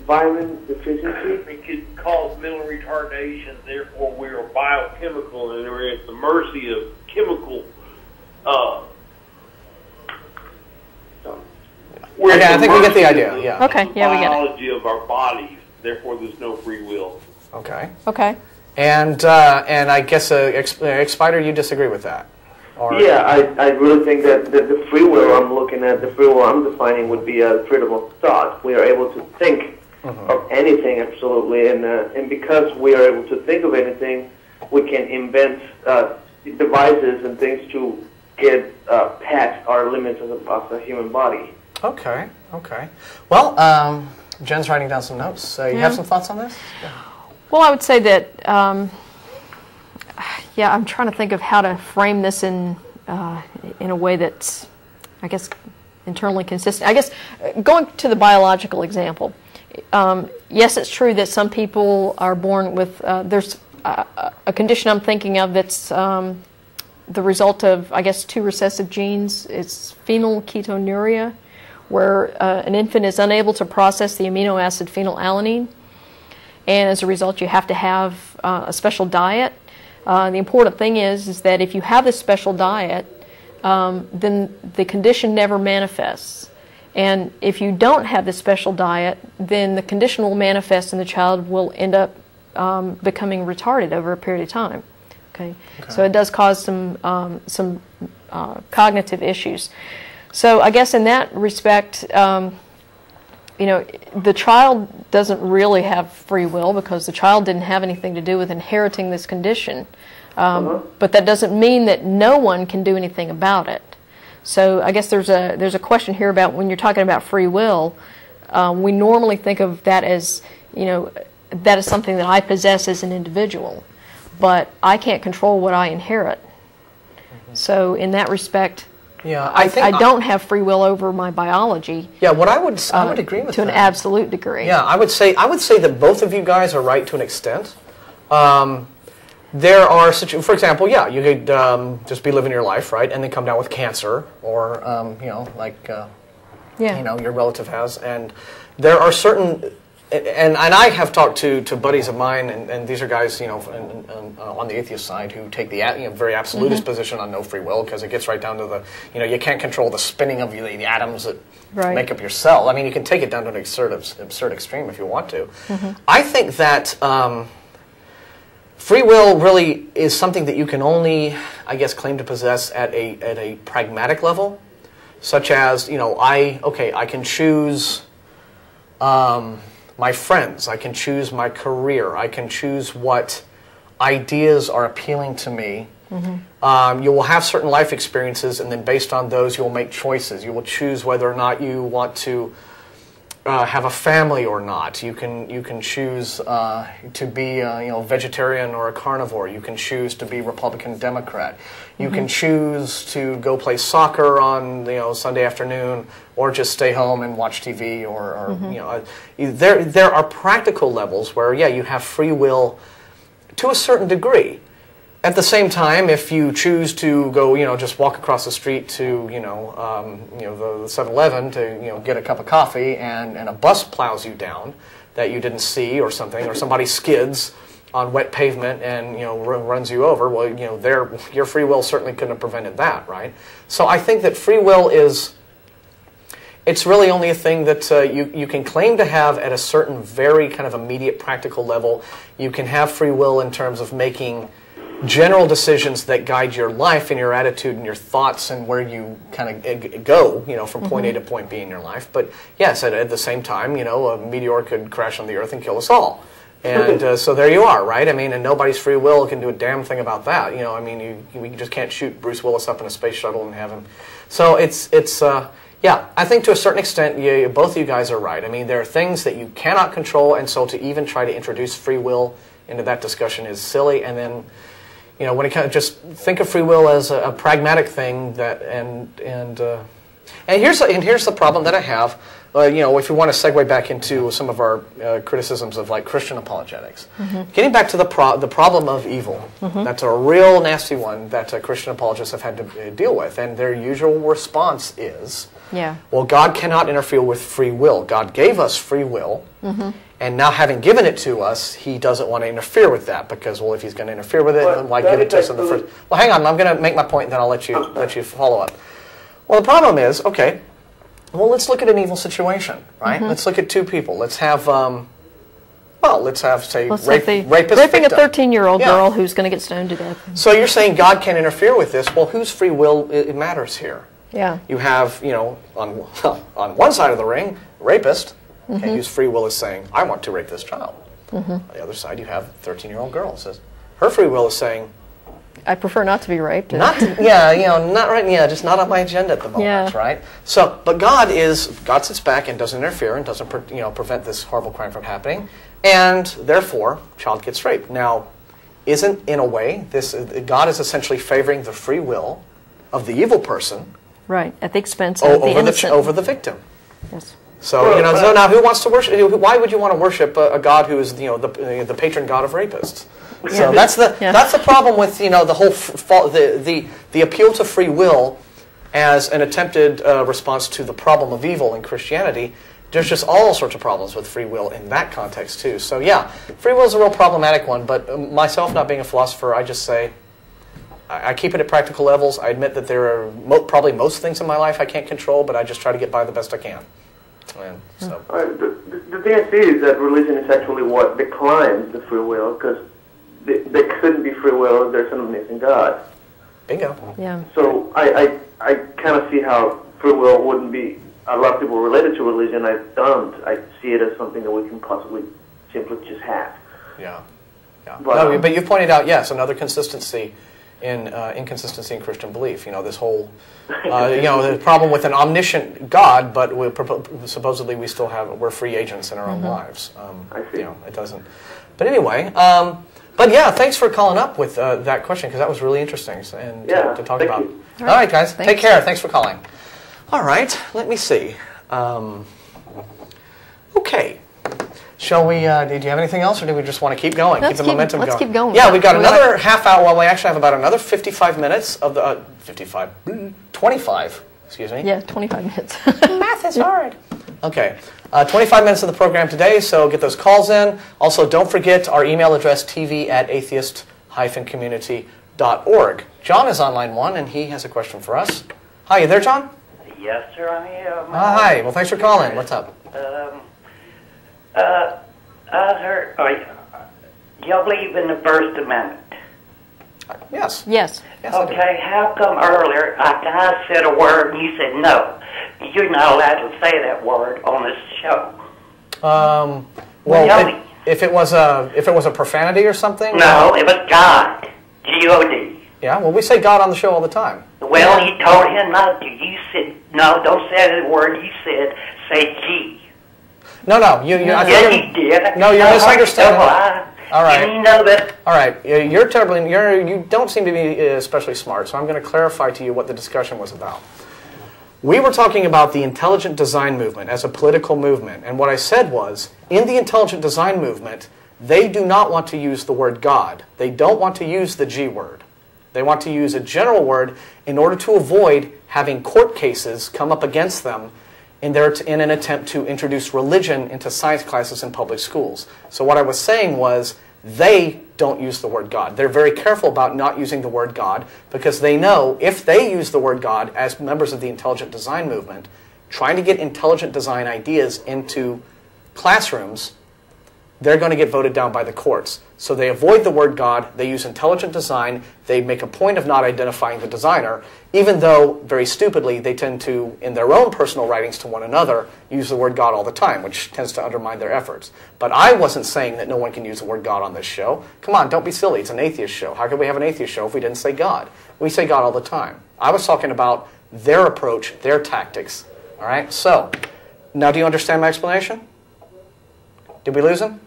Vitamin deficiency. It could cause mental retardation. Therefore, we are biochemical, and we're at the mercy of chemical. Okay, I think we get the idea. Yeah. Okay. Yeah, we get it. Biology of our bodies. Therefore, there's no free will. Okay. Okay. And I guess Xpider, you disagree with that? Or Yeah, I really think that the free will I'm looking at, the free will I'm defining would be freedom of thought. We are able to think of anything, absolutely, and because we are able to think of anything, we can invent devices and things to get past our limits of the human body. Okay. Okay. Well, Jen's writing down some notes. You have some thoughts on this? Well, I would say that, yeah, I'm trying to think of how to frame this in a way that's, I guess, internally consistent. I guess going to the biological example, yes, it's true that some people are born with, there's a condition I'm thinking of that's the result of, I guess, two recessive genes. It's phenylketonuria, where an infant is unable to process the amino acid phenylalanine, and as a result you have to have a special diet. The important thing is that if you have this special diet, then the condition never manifests. And if you don't have this special diet, then the condition will manifest and the child will end up becoming retarded over a period of time. Okay. So it does cause some cognitive issues. So I guess in that respect, you know, the child doesn't really have free will because the child didn't have anything to do with inheriting this condition. But that doesn't mean that no one can do anything about it. So I guess there's a question here about when you're talking about free will, we normally think of that as, you know, that is something that I possess as an individual, but I can't control what I inherit. So in that respect, yeah, I don't have free will over my biology. Yeah, what I would agree with to an absolute degree. Yeah, I would say that both of you guys are right to an extent. There are for example, yeah, you could just be living your life, right, and then come down with cancer, or you know, like you know, your relative has, and there are certain. And I have talked to buddies of mine, and these are guys, you know, on the atheist side who take the very absolutist position on no free will, because it gets right down to the, you know, you can't control the spinning of the atoms that make up your cell. I mean, you can take it down to an absurd extreme if you want to. I think that free will really is something that you can only, I guess, claim to possess at a pragmatic level, such as, you know, I can choose my friends, I can choose my career, I can choose what ideas are appealing to me, You will have certain life experiences, and then based on those, you will make choices. You will choose whether or not you want to have a family or not. You can choose to be vegetarian or a carnivore. You can choose to be Republican, Democrat. You can choose to go play soccer on Sunday afternoon, or just stay home and watch TV. There are practical levels where you have free will to a certain degree. At the same time, if you choose to go, just walk across the street to, the 7-Eleven to, get a cup of coffee, and a bus plows you down that you didn't see or something, or somebody skids on wet pavement and, runs you over, well, your free will certainly couldn't have prevented that, right? So I think that free will it's really only a thing that you can claim to have at a certain very kind of immediate practical level. You can have free will in terms of making general decisions that guide your life and your attitude and your thoughts and where you kind of go, from point A to point B in your life. But yes, at the same time, a meteor could crash on the earth and kill us all. And so there you are, right? I mean, and nobody's free will can do a damn thing about that. We just can't shoot Bruce Willis up in a space shuttle and have him. So yeah, I think to a certain extent, both of you guys are right. I mean, there are things that you cannot control, and so to even try to introduce free will into that discussion is silly. And then, when it kind of just think of free will as a pragmatic thing and here's the problem that I have. If you want to segue back into some of our criticisms of like Christian apologetics, getting back to the problem of evil, that's a real nasty one that Christian apologists have had to deal with, and their usual response is, well, God cannot interfere with free will. God gave us free will. And now, having given it to us, he doesn't want to interfere with that because, well, if he's going to interfere with it, then why give it to us in the first? Well, hang on, I'm going to make my point, and then I'll let you follow up. Well, the problem is, okay, well, let's look at an evil situation, right? Let's look at two people. Let's have, say, rapist raping victim. a 13-year-old girl who's going to get stoned to death. So you're saying God can't interfere with this? Well, whose free will it matters here? Yeah. You have, on one side of the ring, rapist. Okay, whose free will is saying, I want to rape this child. On the other side, you have a 13-year-old girl who says, her free will is saying, I prefer not to be raped. Not right, just not on my agenda at the moment, right? So, but God sits back and doesn't interfere and doesn't, prevent this horrible crime from happening, and therefore, child gets raped. Now, isn't, in a way, God is essentially favoring the free will of the evil person, right, at the expense of the innocent. Over the victim. Yes. So so now who wants to worship? Why would you want to worship a God who is the patron god of rapists? So that's the problem with the whole the appeal to free will as an attempted response to the problem of evil in Christianity. There's just all sorts of problems with free will in that context too. So yeah, free will is a real problematic one. But myself, not being a philosopher, I just say I keep it at practical levels. I admit that there are probably most things in my life I can't control, but I just try to get by the best I can. And so. The thing I see is that religion is actually what declines the free will, because there couldn't be free will if there's an missing God. Bingo. Yeah. So I kind of see how free will wouldn't be. A lot of people related to religion, I don't. I see it as something that we can possibly simply just have. Yeah. But you've pointed out, yes, another consistency in inconsistency in Christian belief. This whole, the problem with an omniscient God, but supposedly we're free agents in our own lives. I see. It doesn't. But anyway, but yeah, thanks for calling up with that question, because that was really interesting and to talk about. You. All right, guys, take care. Thanks for calling. All right, let me see. Okay. Shall we, do you have anything else, or do we just want to keep going? Keep the momentum going? Let's keep going. Yeah, we've got another half hour. Well, we actually have about another 55 minutes of the, 25, excuse me. Yeah, 25 minutes. Math is hard. Okay, 25 minutes of the program today, so get those calls in. Also, don't forget our email address, tv@atheist-community.org. John is on line 1, and he has a question for us. Hi, you there, John? Yes, sir, I am. Hi, well, thanks for calling. What's up? I heard, y'all believe in the First Amendment? Yes. Yes. Okay, how come earlier I said a word and you said no? You're not allowed to say that word on this show. If it was a profanity or something? No, it was God. G-O-D. Yeah, well, we say God on the show all the time. Well, he told him not to. You said, no, don't say the word. You said, say G. No, Yeah, he did. No, you're misunderstanding. All right. And you know that. All right. You're terribly. You don't seem to be especially smart. So I'm going to clarify to you what the discussion was about. We were talking about the intelligent design movement as a political movement, and what I said was, in the intelligent design movement, they do not want to use the word God. They don't want to use the G word. They want to use a general word in order to avoid having court cases come up against them in an attempt to introduce religion into science classes in public schools. So what I was saying was, they don't use the word God. They're very careful about not using the word God because they know if they use the word God as members of the intelligent design movement, trying to get intelligent design ideas into classrooms, they're going to get voted down by the courts. So they avoid the word God, they use intelligent design, they make a point of not identifying the designer, even though, very stupidly, they tend to, in their own personal writings to one another, use the word God all the time, which tends to undermine their efforts. But I wasn't saying that no one can use the word God on this show. Come on, don't be silly, it's an atheist show. How could we have an atheist show if we didn't say God? We say God all the time. I was talking about their approach, their tactics. All right, so, now do you understand my explanation? Did we lose him?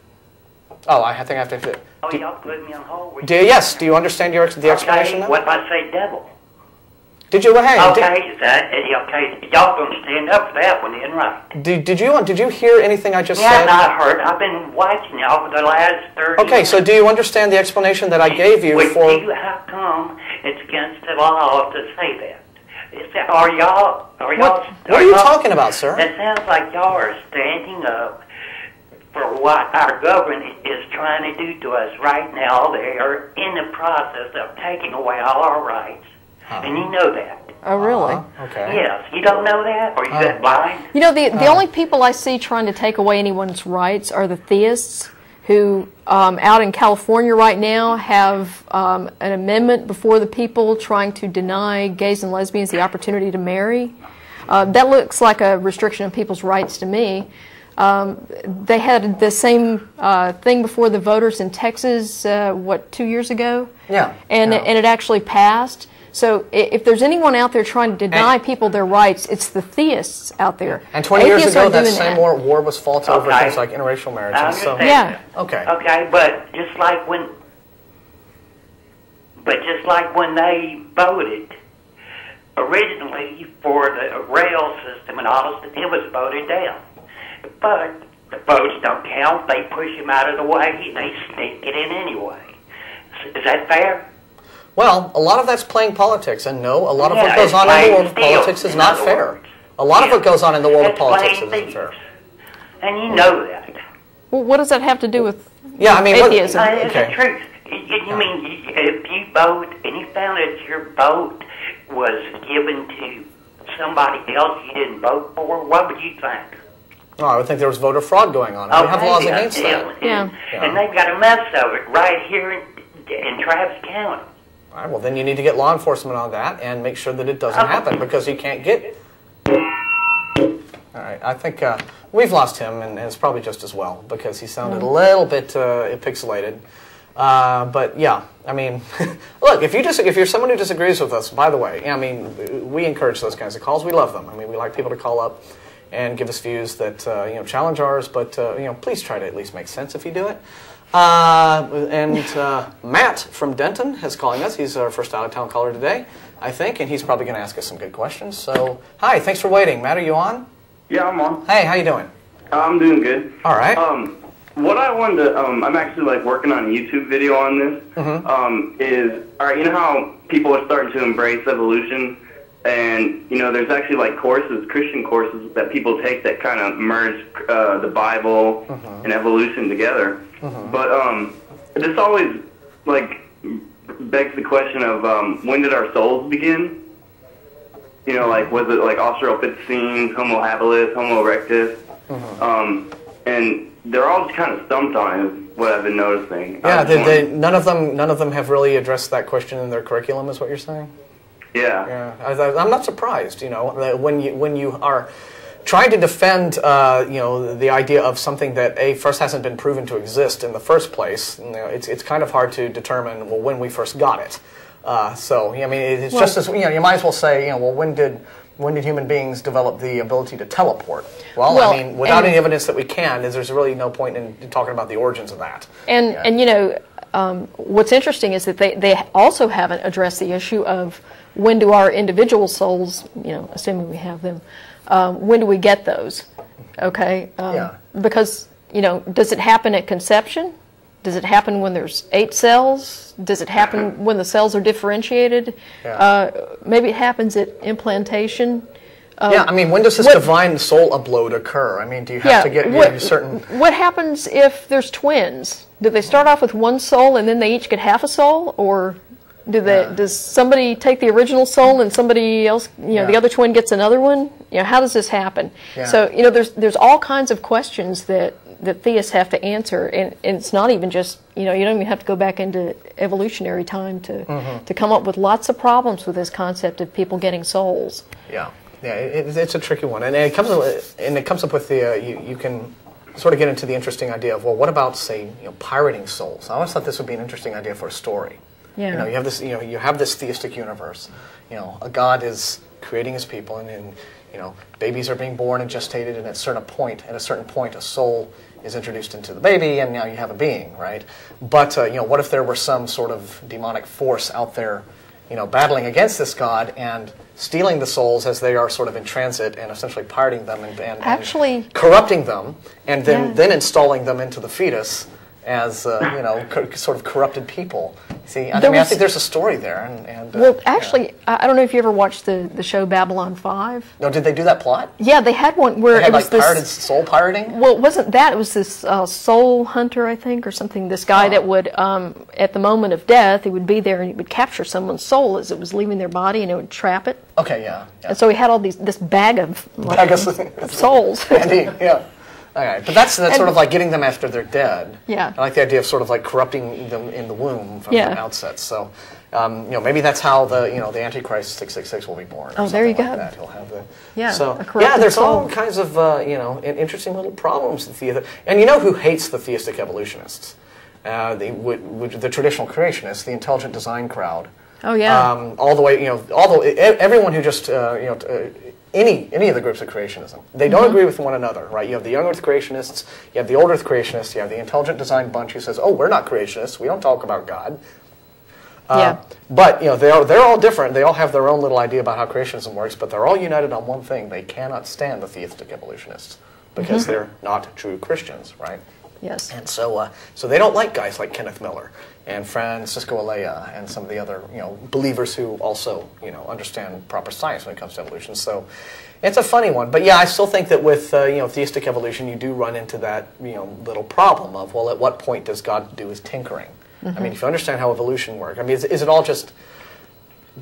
Oh, I think I have to... Oh, y'all put me on hold. Yes, do you understand the explanation now? What if I say devil? Did you? Hey, okay, okay. Y'all gonna stand up for that one, then, right? Did you hear anything I just said? Yeah, I heard. I've been watching y'all for the last 30 Okay, so do you understand the explanation that I gave you for... How come it's against the law to say that? Are y'all... What are you talking about, sir? It sounds like y'all are standing up for what our government is trying to do to us right now. They are in the process of taking away all our rights. And you know that. Oh, really? Okay. Yes. You don't know that? Or you that blind? You know, the only people I see trying to take away anyone's rights are the theists who, out in California right now, have an amendment before the people trying to deny gays and lesbians the opportunity to marry. That looks like a restriction of people's rights to me. They had the same thing before the voters in Texas, 2 years ago? Yeah. And it actually passed. So if there's anyone out there trying to deny people their rights, it's the theists out there. And 20 years ago, that same war was fought over things like interracial marriage. So, yeah. Okay. Okay, but just like when they voted originally for the rail system and all this, it was voted down. But the votes don't count. They push him out of the way. They sneak it in anyway. Is that fair? Well, a lot of that's playing politics, and no, a lot of what goes on in the world of politics is not fair. A lot of what goes on in the world of politics isn't fair. And you know that. Well, what does that have to do with atheism? It's the truth. You mean if you vote and you found that your vote was given to somebody else you didn't vote for, what would you think? Oh, I would think there was voter fraud going on. We have laws against that. And they've got a mess of it right here in Travis County. All right, well, then you need to get law enforcement on that and make sure that it doesn't happen because you can't get... All right, I think we've lost him, and it's probably just as well because he sounded a little bit pixelated. But yeah, I mean, look, if you're someone who disagrees with us, by the way, I mean, we encourage those kinds of calls. We love them. I mean, we like people to call up and give us views that challenge ours, but please try to at least make sense if you do it. Matt from Denton is calling us. He's our first out-of-town caller today, I think, and he's probably going to ask us some good questions. So, hi, thanks for waiting. Matt, are you on? Yeah, I'm on. Hey, how you doing? I'm doing good. All right. What I wanted to, I'm actually working on a YouTube video on this. Is all right. You know how people are starting to embrace evolution, and there's actually courses, Christian courses that people take that kind of merge the Bible and evolution together. But this always begs the question of when did our souls begin? Was it Australopithecines, Homo habilis, Homo erectus? And they're all just kind of stumped on it, what I've been noticing. Yeah, none of them have really addressed that question in their curriculum, is what you're saying? Yeah. I'm not surprised. When you are trying to defend, the idea of something that first hasn't been proven to exist in the first place. It's kind of hard to determine when we first got it. So I mean, it's just as you might as well say, well, when did human beings develop the ability to teleport? Well, I mean, without any evidence that we can, there's really no point in talking about the origins of that. And what's interesting is that they also haven't addressed the issue of when do our individual souls, assuming we have them, when do we get those? Okay, because does it happen at conception? Does it happen when there's 8 cells? Does it happen when the cells are differentiated? Maybe it happens at implantation. I mean, when does this divine soul upload occur? I mean, do you have to get certain... What happens if there's twins? Do they start off with one soul and then they each get half a soul? Or does somebody take the original soul and somebody else, the other twin gets another one? How does this happen? So, there's all kinds of questions that theists have to answer, and it's not even just, you don't even have to go back into evolutionary time to come up with lots of problems with this concept of people getting souls. Yeah, it's a tricky one, and it comes up with the you can sort of get into the interesting idea of, well, what about, say, pirating souls? I always thought this would be an interesting idea for a story. Yeah. You have this, you have this theistic universe. A God is creating his people, and babies are being born and gestated, and at a certain point, a soul is introduced into the baby, and now you have a being, right? But what if there were some sort of demonic force out there, battling against this God and stealing the souls as they are sort of in transit, and essentially pirating them and actually corrupting them, and then installing them into the fetus as sort of corrupted people. See, I think there's a story there. I don't know if you ever watched the show Babylon 5. No, did they do that plot? Yeah, they had one where it was pirated soul pirating. Well, it wasn't that. It was this soul hunter, I think, or something. This guy that would, at the moment of death, he would be there and he would capture someone's soul as it was leaving their body, and it would trap it. Okay, yeah. And so he had all this bag of souls. Okay, but that's sort of like getting them after they're dead. Yeah. I like the idea of sort of like corrupting them in the womb from the outset. So, maybe that's how the Antichrist 666 will be born. Oh, there you go. That. He'll have the there's soul. all kinds of interesting little problems with the and who hates the theistic evolutionists? The traditional creationists, the intelligent design crowd. Oh yeah. All the way, everyone who just any of the groups of creationism. They don't agree with one another, right? You have the young Earth creationists, you have the old Earth creationists, you have the intelligent design bunch who says, oh, we're not creationists, we don't talk about God. But, they're all different. They all have their own little idea about how creationism works, but they're all united on one thing. They cannot stand the theistic evolutionists because they're not true Christians, right? Yes. And so they don't like guys like Kenneth Miller and Francisco Alea and some of the other, believers who also, understand proper science when it comes to evolution. So it's a funny one. But yeah, I still think that with, theistic evolution, you do run into that, little problem of, well, at what point does God do his tinkering? I mean, if you understand how evolution works, I mean, is it all just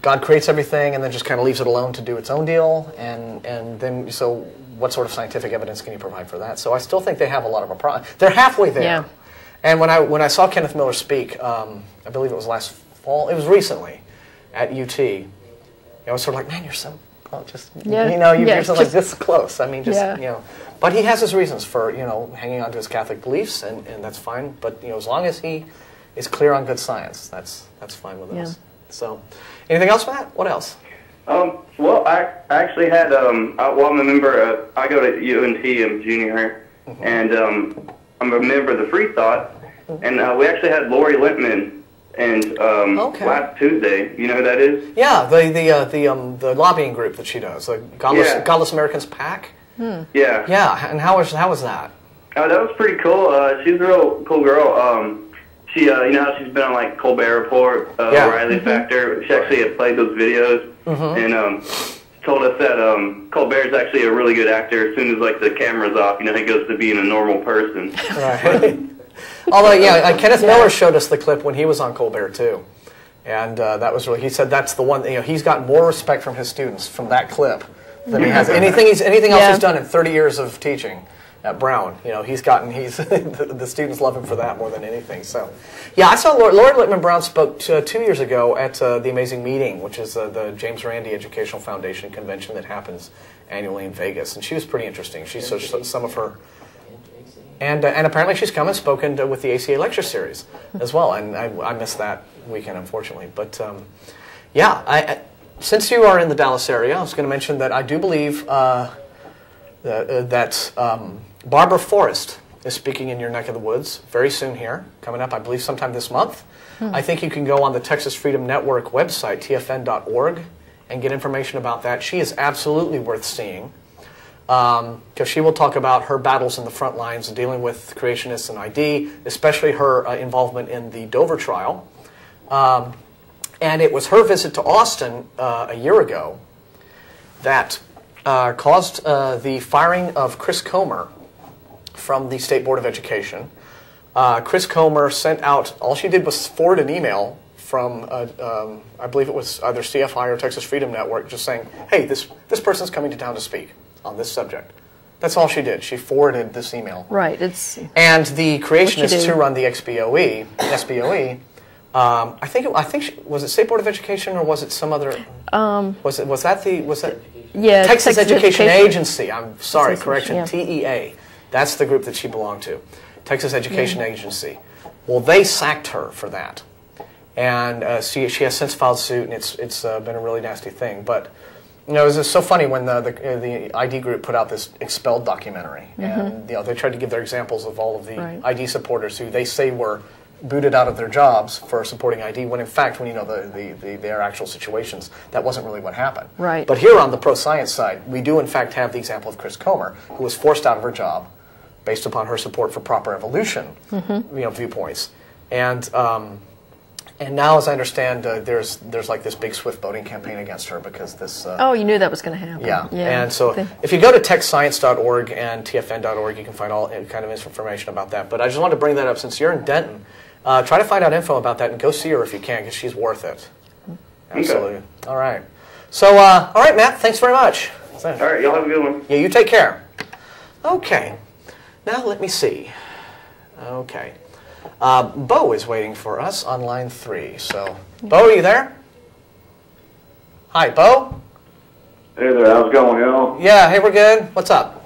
God creates everything and then just kind of leaves it alone to do its own deal? And then, so what sort of scientific evidence can you provide for that? So I still think they have a lot of a problem. They're halfway there. Yeah. And when I saw Kenneth Miller speak, I believe it was last fall, it was recently at UT, I was sort of like, man, you're so close. You're just like this close. I mean, But he has his reasons for, hanging on to his Catholic beliefs, and that's fine. But, as long as he is clear on good science, that's fine with us. So, anything else, Matt? What else? Well, I actually had, I'm a member, I go to UNT, I'm junior, and I'm a member of the Free Thought, and we actually had Lori Littman, and last Tuesday, you know who that is? Yeah, the lobbying group that she does, the Godless Americans PAC. Yeah. Yeah, and how was that? Oh, that was pretty cool. She's a real cool girl. She, you know how she's been on like Colbert Report, Riley Factor. She actually had played those videos, and told us that Colbert's actually a really good actor. As soon as like the camera's off, he goes to being a normal person. Right. Although, Kenneth Miller showed us the clip when he was on Colbert too, and that was really. He said that's the one. He's got more respect from his students from that clip than he has anything else he's done in 30 years of teaching at Brown. The students love him for that more than anything. So, yeah, I saw Lori Littman Brown spoke 2 years ago at the Amazing Meeting, which is the James Randi Educational Foundation convention that happens annually in Vegas, and she was pretty interesting. She some of her. And apparently she's come and spoken with the ACA lecture series as well, and I missed that weekend, unfortunately. But yeah, since you are in the Dallas area, I was going to mention that I do believe that Barbara Forrest is speaking in your neck of the woods very soon here, coming up, I believe, sometime this month. I think you can go on the Texas Freedom Network website, tfn.org, and get information about that. She is absolutely worth seeing, because she will talk about her battles in the front lines dealing with creationists and ID, especially her involvement in the Dover trial. And it was her visit to Austin a year ago that caused the firing of Chris Comer from the State Board of Education. Chris Comer sent out, all she did was forward an email from, I believe it was either CFI or Texas Freedom Network, just saying, hey, this person's coming to town to speak on this subject. That's all she did. She forwarded this email. Right. And the creationists who run the SBOE, I think was it State Board of Education or was it some other? Was that yeah, Texas Education Agency? I'm sorry, correction, yeah. TEA. That's the group that she belonged to, Texas Education Agency. Well, they sacked her for that, and she has since filed suit, and it's been a really nasty thing. But you know, it was just so funny when the ID group put out this Expelled documentary, and you know, they tried to give their examples of all of the ID supporters who they say were booted out of their jobs for supporting ID, when in fact, when you know their actual situations, that wasn't really what happened. Right. But here on the pro-science side, we do in fact have the example of Chris Comer, who was forced out of her job based upon her support for proper evolution, you know, viewpoints, and now, as I understand, there's like this big swift voting campaign against her because this. Oh, you knew that was going to happen. Yeah. And so if you go to techscience.org and tfn.org, you can find all kind of information about that. But I just wanted to bring that up since you're in Denton. Try to find out info about that and go see her if you can, because she's worth it. Absolutely. Okay. All right. So, all right, Matt. Thanks very much. All right. Y'all have a good one. Yeah. You take care. Okay. Now let me see. Okay. Bo is waiting for us on line 3. So, Bo, are you there? Hi, Bo. Hey there, how's it going, y'all? Yeah, hey, we're good. What's up?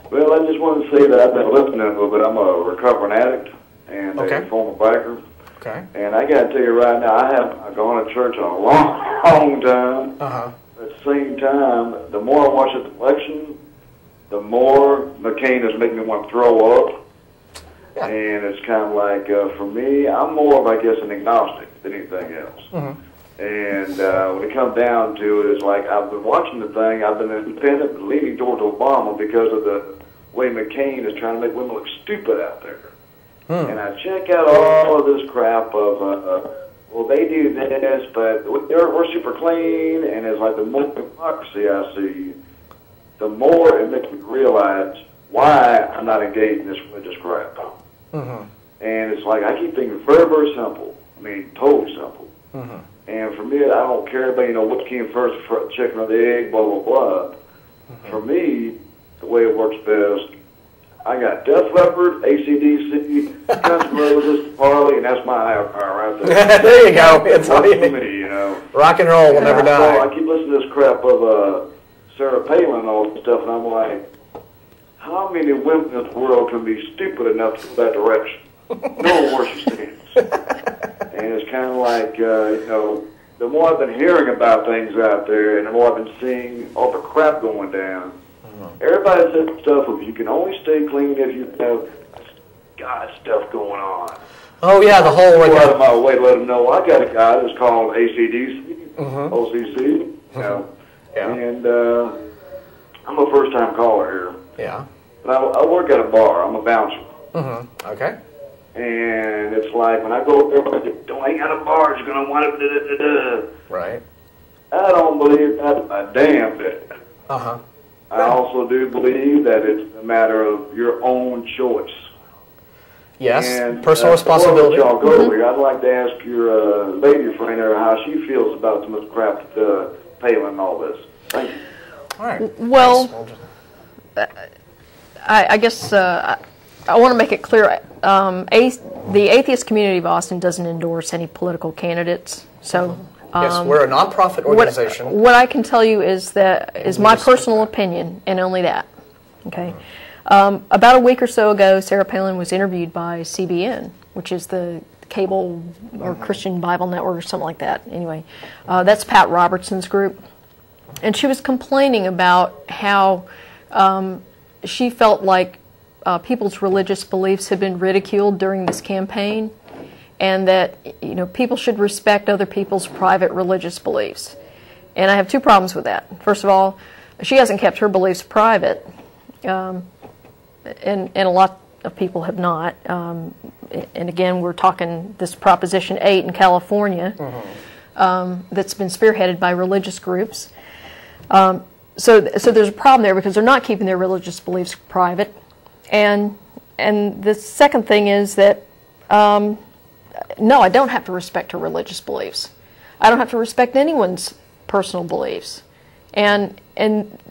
Well, I just wanted to say that I've been listening a little bit. I'm a recovering addict and a former biker. Okay. And I got to tell you right now, I've gone to church a long time. At the same time, the more I watch this election, the more McCain is making me want to throw up. Yeah. And it's kind of like, for me, I'm more of, I guess, an agnostic than anything else. And when it comes down to it, it's like I've been watching the thing. I've been independent, leaning towards Obama because of the way McCain is trying to make women look stupid out there. And I check out all of this crap of, well, they do this, but we're super clean. And it's like the more hypocrisy I see, the more it makes me realize why I'm not engaged in this religious crap. And it's like, I keep thinking very, very simple. I mean, totally simple. And for me, I don't care about, you know, what came first, chicken or the egg, blah, blah, blah. For me, the way it works best, I got Def Leppard, AC/DC, Guns N' Roses, Farley, and that's my higher power right there. There you go. It's all you for me, you know. Rock and roll will never die. I keep listening to this crap of Sarah Palin and all this stuff, and I'm like, how many women in this world can be stupid enough to go that direction? No one worships things. And it's kind of like, you know, the more I've been hearing about things out there and the more I've been seeing all the crap going down, everybody says stuff of you can only stay clean if you have God stuff going on. Oh, yeah, the whole... I go out of my way to let them know I got a guy that's called ACDC, OCC, you know, and I'm a first-time caller here. Yeah. But I work at a bar. I'm a bouncer. Okay. And it's like when I go up there, don't hang out a bar. You're gonna want to Right. I don't believe that a damn bit. I also do believe that it's a matter of your own choice. Yes. And personal responsibility. Y'all go over here. I'd like to ask your lady friend there how she feels about some of this crap with Palin and all this. Thank you. All right. Well, I guess I want to make it clear. The atheist community of Austin doesn't endorse any political candidates. So yes, we're a nonprofit organization. What I can tell you is that is my personal opinion, and only that. Okay. About a week or so ago, Sarah Palin was interviewed by CBN, which is the cable or Christian Bible Network or something like that. Anyway, that's Pat Robertson's group. And she was complaining about how she felt like people's religious beliefs had been ridiculed during this campaign, and that people should respect other people's private religious beliefs. And I have two problems with that. First of all, she hasn't kept her beliefs private, and a lot of people have not. And again, we're talking this Proposition 8 in California that's been spearheaded by religious groups. So there's a problem there because they're not keeping their religious beliefs private. And the second thing is that, no, I don't have to respect her religious beliefs. I don't have to respect anyone's personal beliefs. And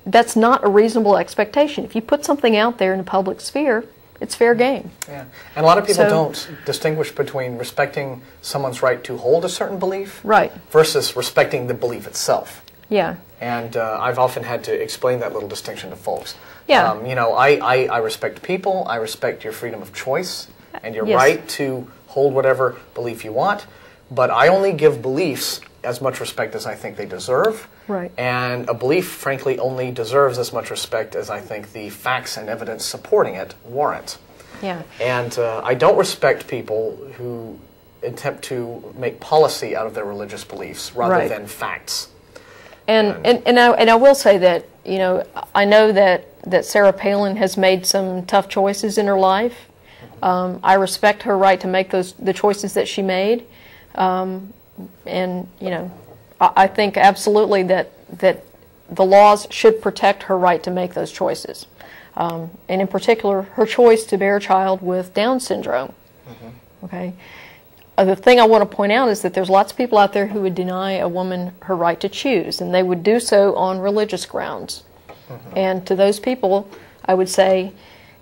that's not a reasonable expectation. If you put something out there in the public sphere, it's fair game. Yeah, and a lot of people don't distinguish between respecting someone's right to hold a certain belief versus respecting the belief itself. Yeah. And I've often had to explain that little distinction to folks. Yeah. I respect people, I respect your freedom of choice and your right to hold whatever belief you want, but I only give beliefs as much respect as I think they deserve. Right. And a belief, frankly, only deserves as much respect as I think the facts and evidence supporting it warrant. Yeah. And I don't respect people who attempt to make policy out of their religious beliefs rather than facts. And I will say that, I know that Sarah Palin has made some tough choices in her life. I respect her right to make the choices that she made. And I think absolutely that the laws should protect her right to make those choices. And in particular, her choice to bear a child with Down syndrome. Okay. The thing I want to point out is that there's lots of people out there who would deny a woman her right to choose, and they would do so on religious grounds. And to those people, I would say,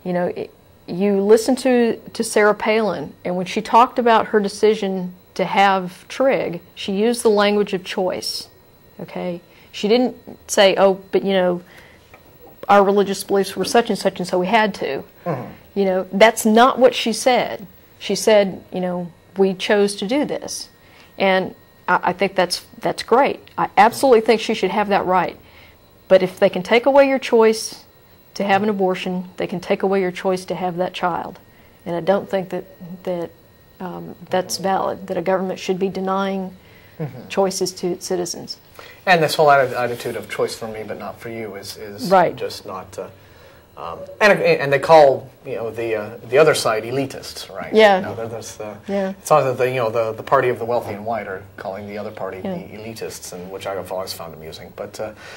you listen to Sarah Palin, and when she talked about her decision to have trig, she used the language of choice. Okay? She didn't say, oh, but our religious beliefs were such and so we had to. That's not what she said. She said, we chose to do this. And I think that's great. I absolutely think she should have that right. But if they can take away your choice to have an abortion, they can take away your choice to have that child. And I don't think that's valid, that a government should be denying choices to its citizens. And this whole attitude of choice for me but not for you is just not... and they call the other side elitists, right? Yeah. It's not that the party of the wealthy and white are calling the other party the elitists, and which I've always found amusing. But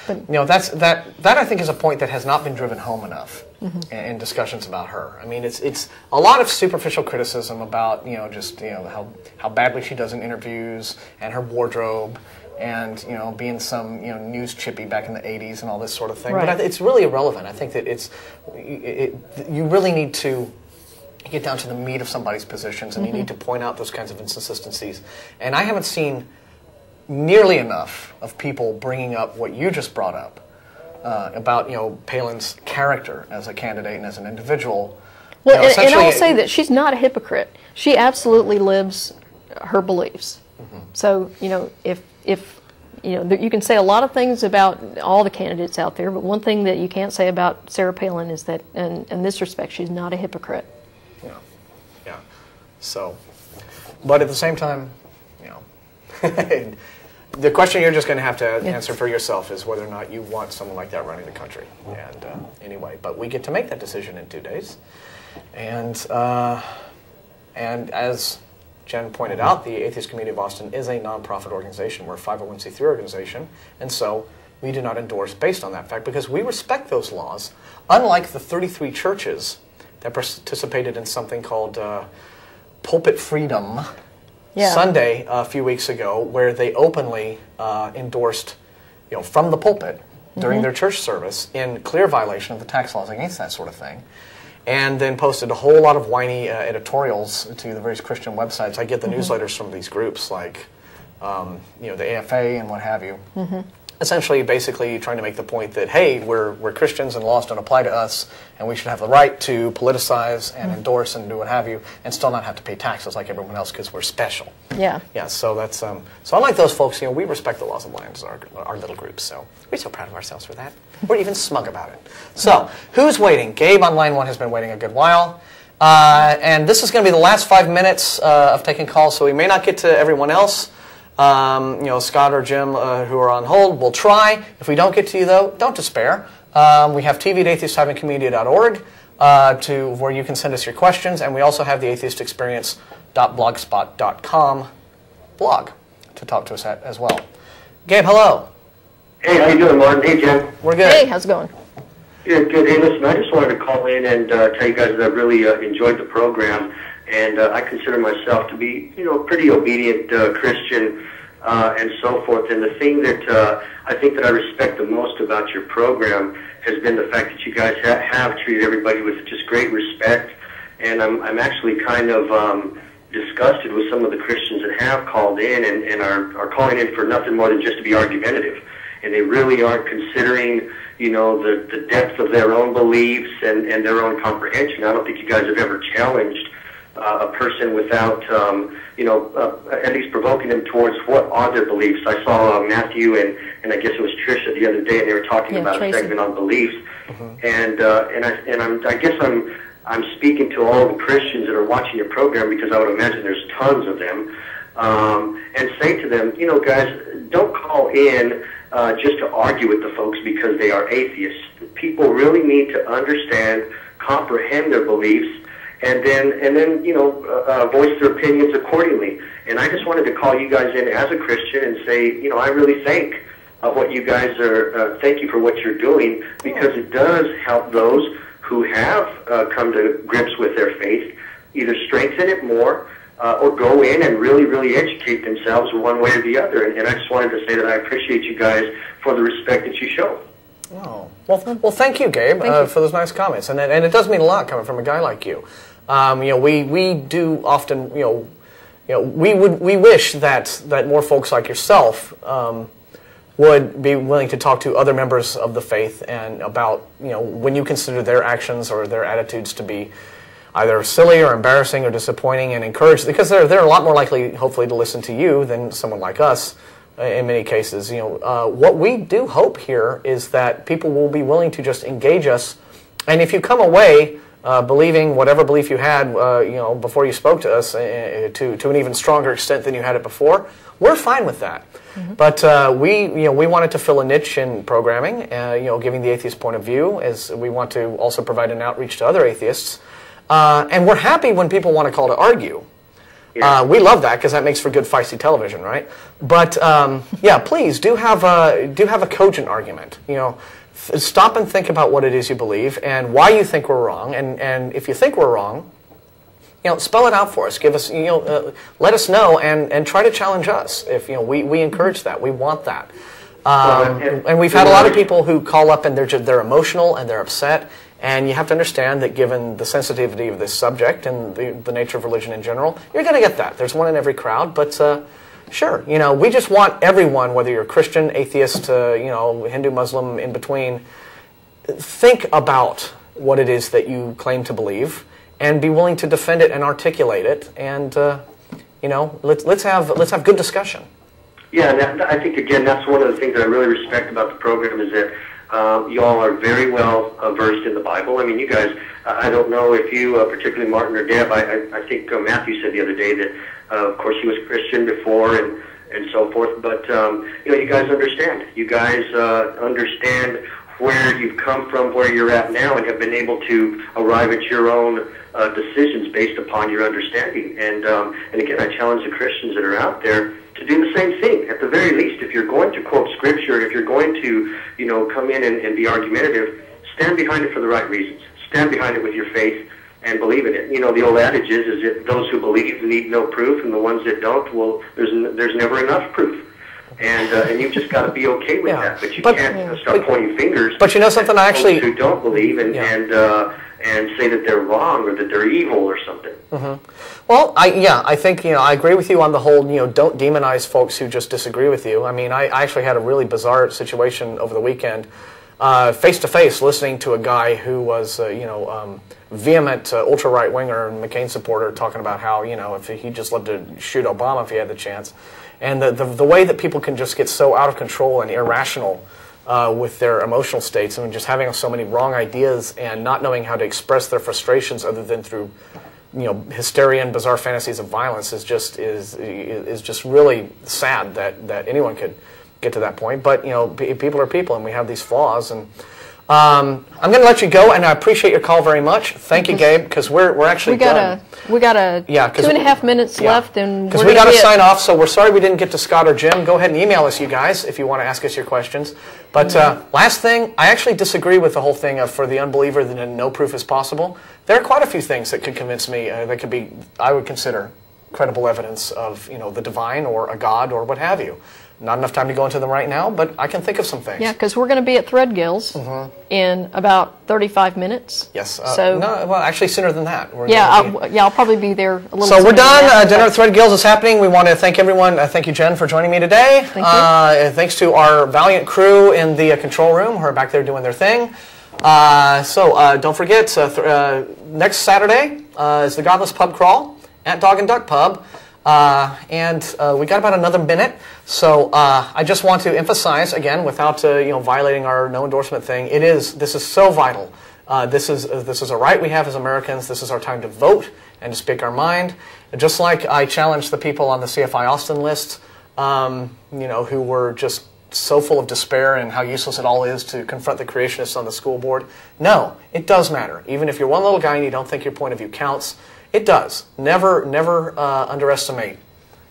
that I think is a point that has not been driven home enough in discussions about her. I mean, it's a lot of superficial criticism about how badly she does in interviews and her wardrobe. And being some news chippy back in the '80s and all this sort of thing, but it's really irrelevant. I think that you really need to get down to the meat of somebody's positions, and you need to point out those kinds of inconsistencies. And I haven't seen nearly enough of people bringing up what you just brought up about Palin's character as a candidate and as an individual. Well, and I'll say that she's not a hypocrite. She absolutely lives her beliefs. So if you can say a lot of things about all the candidates out there, but one thing that you can't say about Sarah Palin is that, in this respect, she's not a hypocrite. Yeah. So, but at the same time, the question you're just going to have to answer for yourself is whether or not you want someone like that running the country. And anyway, but we get to make that decision in 2 days. And as Jen pointed out, the Atheist Community of Austin is a nonprofit organization. We're a 501c3 organization, and so we do not endorse based on that fact because we respect those laws, unlike the 33 churches that participated in something called Pulpit Freedom Sunday a few weeks ago, where they openly endorsed, from the pulpit during their church service in clear violation of the tax laws against that sort of thing. And then posted a whole lot of whiny editorials to the various Christian websites. I get the newsletters from these groups like, the AFA and what have you. essentially, basically trying to make the point that, hey, we're Christians and laws don't apply to us, and we should have the right to politicize and endorse and do what have you, and still not have to pay taxes like everyone else because we're special. Yeah. Yeah, so that's, so unlike those folks, we respect the laws of the land as our little group, so we're so proud of ourselves for that. We're even smug about it. So, who's waiting? Gabe on line 1 has been waiting a good while. And this is going to be the last 5 minutes of taking calls, so we may not get to everyone else. Scott or Jim who are on hold, we'll try. If we don't get to you, though, don't despair. We have TV at atheist-community.org where you can send us your questions, and we also have the atheistexperience.blogspot.com blog to talk to us at as well. Gabe, hello. Hey, how you doing, Martin? Hey, Jim. We're good. Hey, how's it going? Good, good. Hey, listen, I just wanted to call in and tell you guys that I really enjoyed the program. And I consider myself to be, a pretty obedient Christian and so forth. And the thing that I think that I respect the most about your program has been the fact that you guys have treated everybody with just great respect. And I'm actually kind of disgusted with some of the Christians that have called in and are calling in for nothing more than just to be argumentative. And they really aren't considering, the depth of their own beliefs and their own comprehension. I don't think you guys have ever challenged a person without, at least provoking them towards what are their beliefs. I saw Matthew and I guess it was Tricia the other day, and they were talking about Tracy. a segment on beliefs. And I guess I'm speaking to all the Christians that are watching your program, because I would imagine there's tons of them, and say to them, guys, don't call in just to argue with the folks because they are atheists. People really need to understand, comprehend their beliefs, and then voice their opinions accordingly. And I just wanted to call you guys in as a Christian and say, I really thank what you guys are, thank you for what you're doing, because it does help those who have come to grips with their faith either strengthen it more or go in and really, really educate themselves one way or the other. And I just wanted to say that I appreciate you guys for the respect that you show. Oh, well, thank you, Gabe, for those nice comments, and it does mean a lot coming from a guy like you. We do often, we wish that more folks like yourself would be willing to talk to other members of the faith and about, when you consider their actions or their attitudes to be either silly or embarrassing or disappointing, and encourage, because they're a lot more likely, hopefully, to listen to you than someone like us. In many cases, what we do hope here is that people will be willing to just engage us, and if you come away believing whatever belief you had, before you spoke to us, to an even stronger extent than you had it before, we're fine with that. But we wanted to fill a niche in programming, giving the atheist point of view, as we want to also provide an outreach to other atheists, and we're happy when people want to call to argue. Yeah. We love that because that makes for good feisty television, right? But yeah, please do have a cogent argument. Stop and think about what it is you believe and why you think we're wrong. And if you think we're wrong, spell it out for us. Give us, let us know and try to challenge us. If we encourage that, we want that. And we've had a lot of people who call up and they're emotional and they're upset. And you have to understand that given the sensitivity of this subject and the nature of religion in general, you're going to get that. There's one in every crowd, but sure, we just want everyone, whether you're Christian, atheist, Hindu, Muslim, in between, think about what it is that you claim to believe and be willing to defend it and articulate it. And let's have good discussion. Yeah, and I think again that's one of the things that I really respect about the program is that. You all are very well versed in the Bible. I mean, you guys, I don't know if you, particularly Martin or Deb, I think Matthew said the other day that, of course, he was Christian before and so forth, but, you guys understand. You guys understand where you've come from, where you're at now, and have been able to arrive at your own decisions based upon your understanding. And again, I challenge the Christians that are out there to do the same thing. At the very least, if you're going to quote Scripture, if you're going to, come in and be argumentative, stand behind it for the right reasons. Stand behind it with your faith and believe in it. The old adage is that those who believe need no proof, and the ones that don't, well, there's never enough proof. and you've just got to be okay with that. But you can't start pointing fingers. But you know something, I actually who don't believe and say that they're wrong or that they're evil or something. Well, I think I agree with you on the whole. Don't demonize folks who just disagree with you. I mean, I actually had a really bizarre situation over the weekend, face to face, listening to a guy who was vehement ultra right winger and McCain supporter, talking about how if he'd just love to shoot Obama if he had the chance, and the way that people can just get so out of control and irrational with their emotional states, and just having so many wrong ideas and not knowing how to express their frustrations other than through hysteria and bizarre fantasies of violence is just really sad that anyone could get to that point. But people are people, and we have these flaws. And I'm going to let you go, and I appreciate your call very much. Thank you, Gabe, because we're actually done. We got 2.5 minutes left, and because we got to sign off. So we're sorry we didn't get to Scott or Jim. Go ahead and email us, you guys, if you want to ask us your questions. But last thing, I actually disagree with the whole thing of for the unbeliever that no proof is possible. There are quite a few things that could convince me that could be, I would consider, credible evidence of the divine or a god or what have you. Not enough time to go into them right now, but I can think of some things. Yeah, because we're going to be at Threadgill's in about 35 minutes. Yes. Well, actually sooner than that. I'll probably be there a little So we're done. Dinner at Threadgill's is happening. We want to thank everyone. Thank you, Jen, for joining me today. Thank you. Thanks to our valiant crew in the control room who are back there doing their thing. Don't forget, next Saturday is the Godless Pub Crawl at Dog and Duck Pub. We got about another minute, so I just want to emphasize again, without violating our no endorsement thing. This is so vital. This is a right we have as Americans. This is our time to vote and to speak our mind. And just like I challenged the people on the CFI Austin list, who were just so full of despair and how useless it all is to confront the creationists on the school board. No, it does matter. Even if you're one little guy and you don't think your point of view counts. It does. Never underestimate,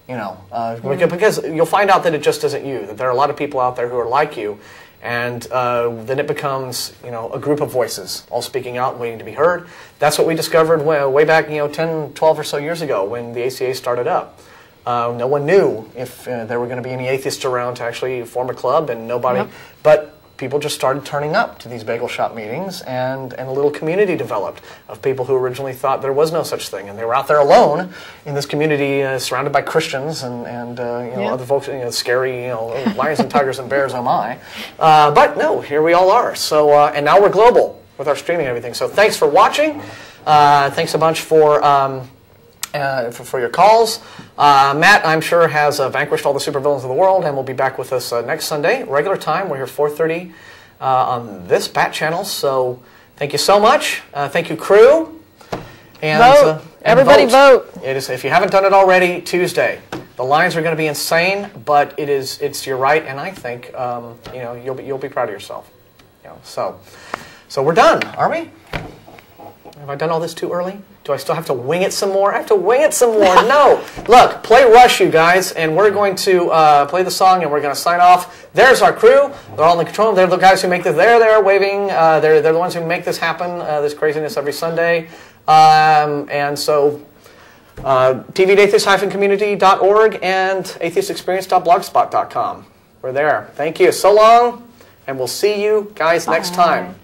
because you'll find out that it just isn't you, that there are a lot of people out there who are like you, and then it becomes, a group of voices all speaking out and waiting to be heard. That's what we discovered way back, 10, 12 or so years ago when the ACA started up. No one knew if there were going to be any atheists around to actually form a club, and nobody, but people just started turning up to these bagel shop meetings, and a little community developed of people who originally thought there was no such thing, and they were out there alone in this community, surrounded by Christians and other folks, scary, lions and tigers and bears, oh my. But no, here we all are. So and now we're global with our streaming and everything. So thanks for watching. Thanks a bunch for your calls. Matt, I'm sure, has vanquished all the supervillains of the world and will be back with us next Sunday, regular time. We're here 4:30 on this Bat channel. So thank you so much. Thank you, crew. And vote. Everybody vote. It is, if you haven't done it already, Tuesday. The lines are going to be insane, but it's your right, and I think you'll be proud of yourself. So we're done, are we? Have I done all this too early? Do I still have to wing it some more? I have to wing it some more. No. Look, play Rush, you guys, and we're going to play the song, and we're going to sign off. There's our crew. They're all in the control room. They're the guys who make this. They're waving. They're the ones who make this happen, this craziness every Sunday. And so TV at atheist-community.org and atheistexperience.blogspot.com. We're there. Thank you. So long, and we'll see you guys next time.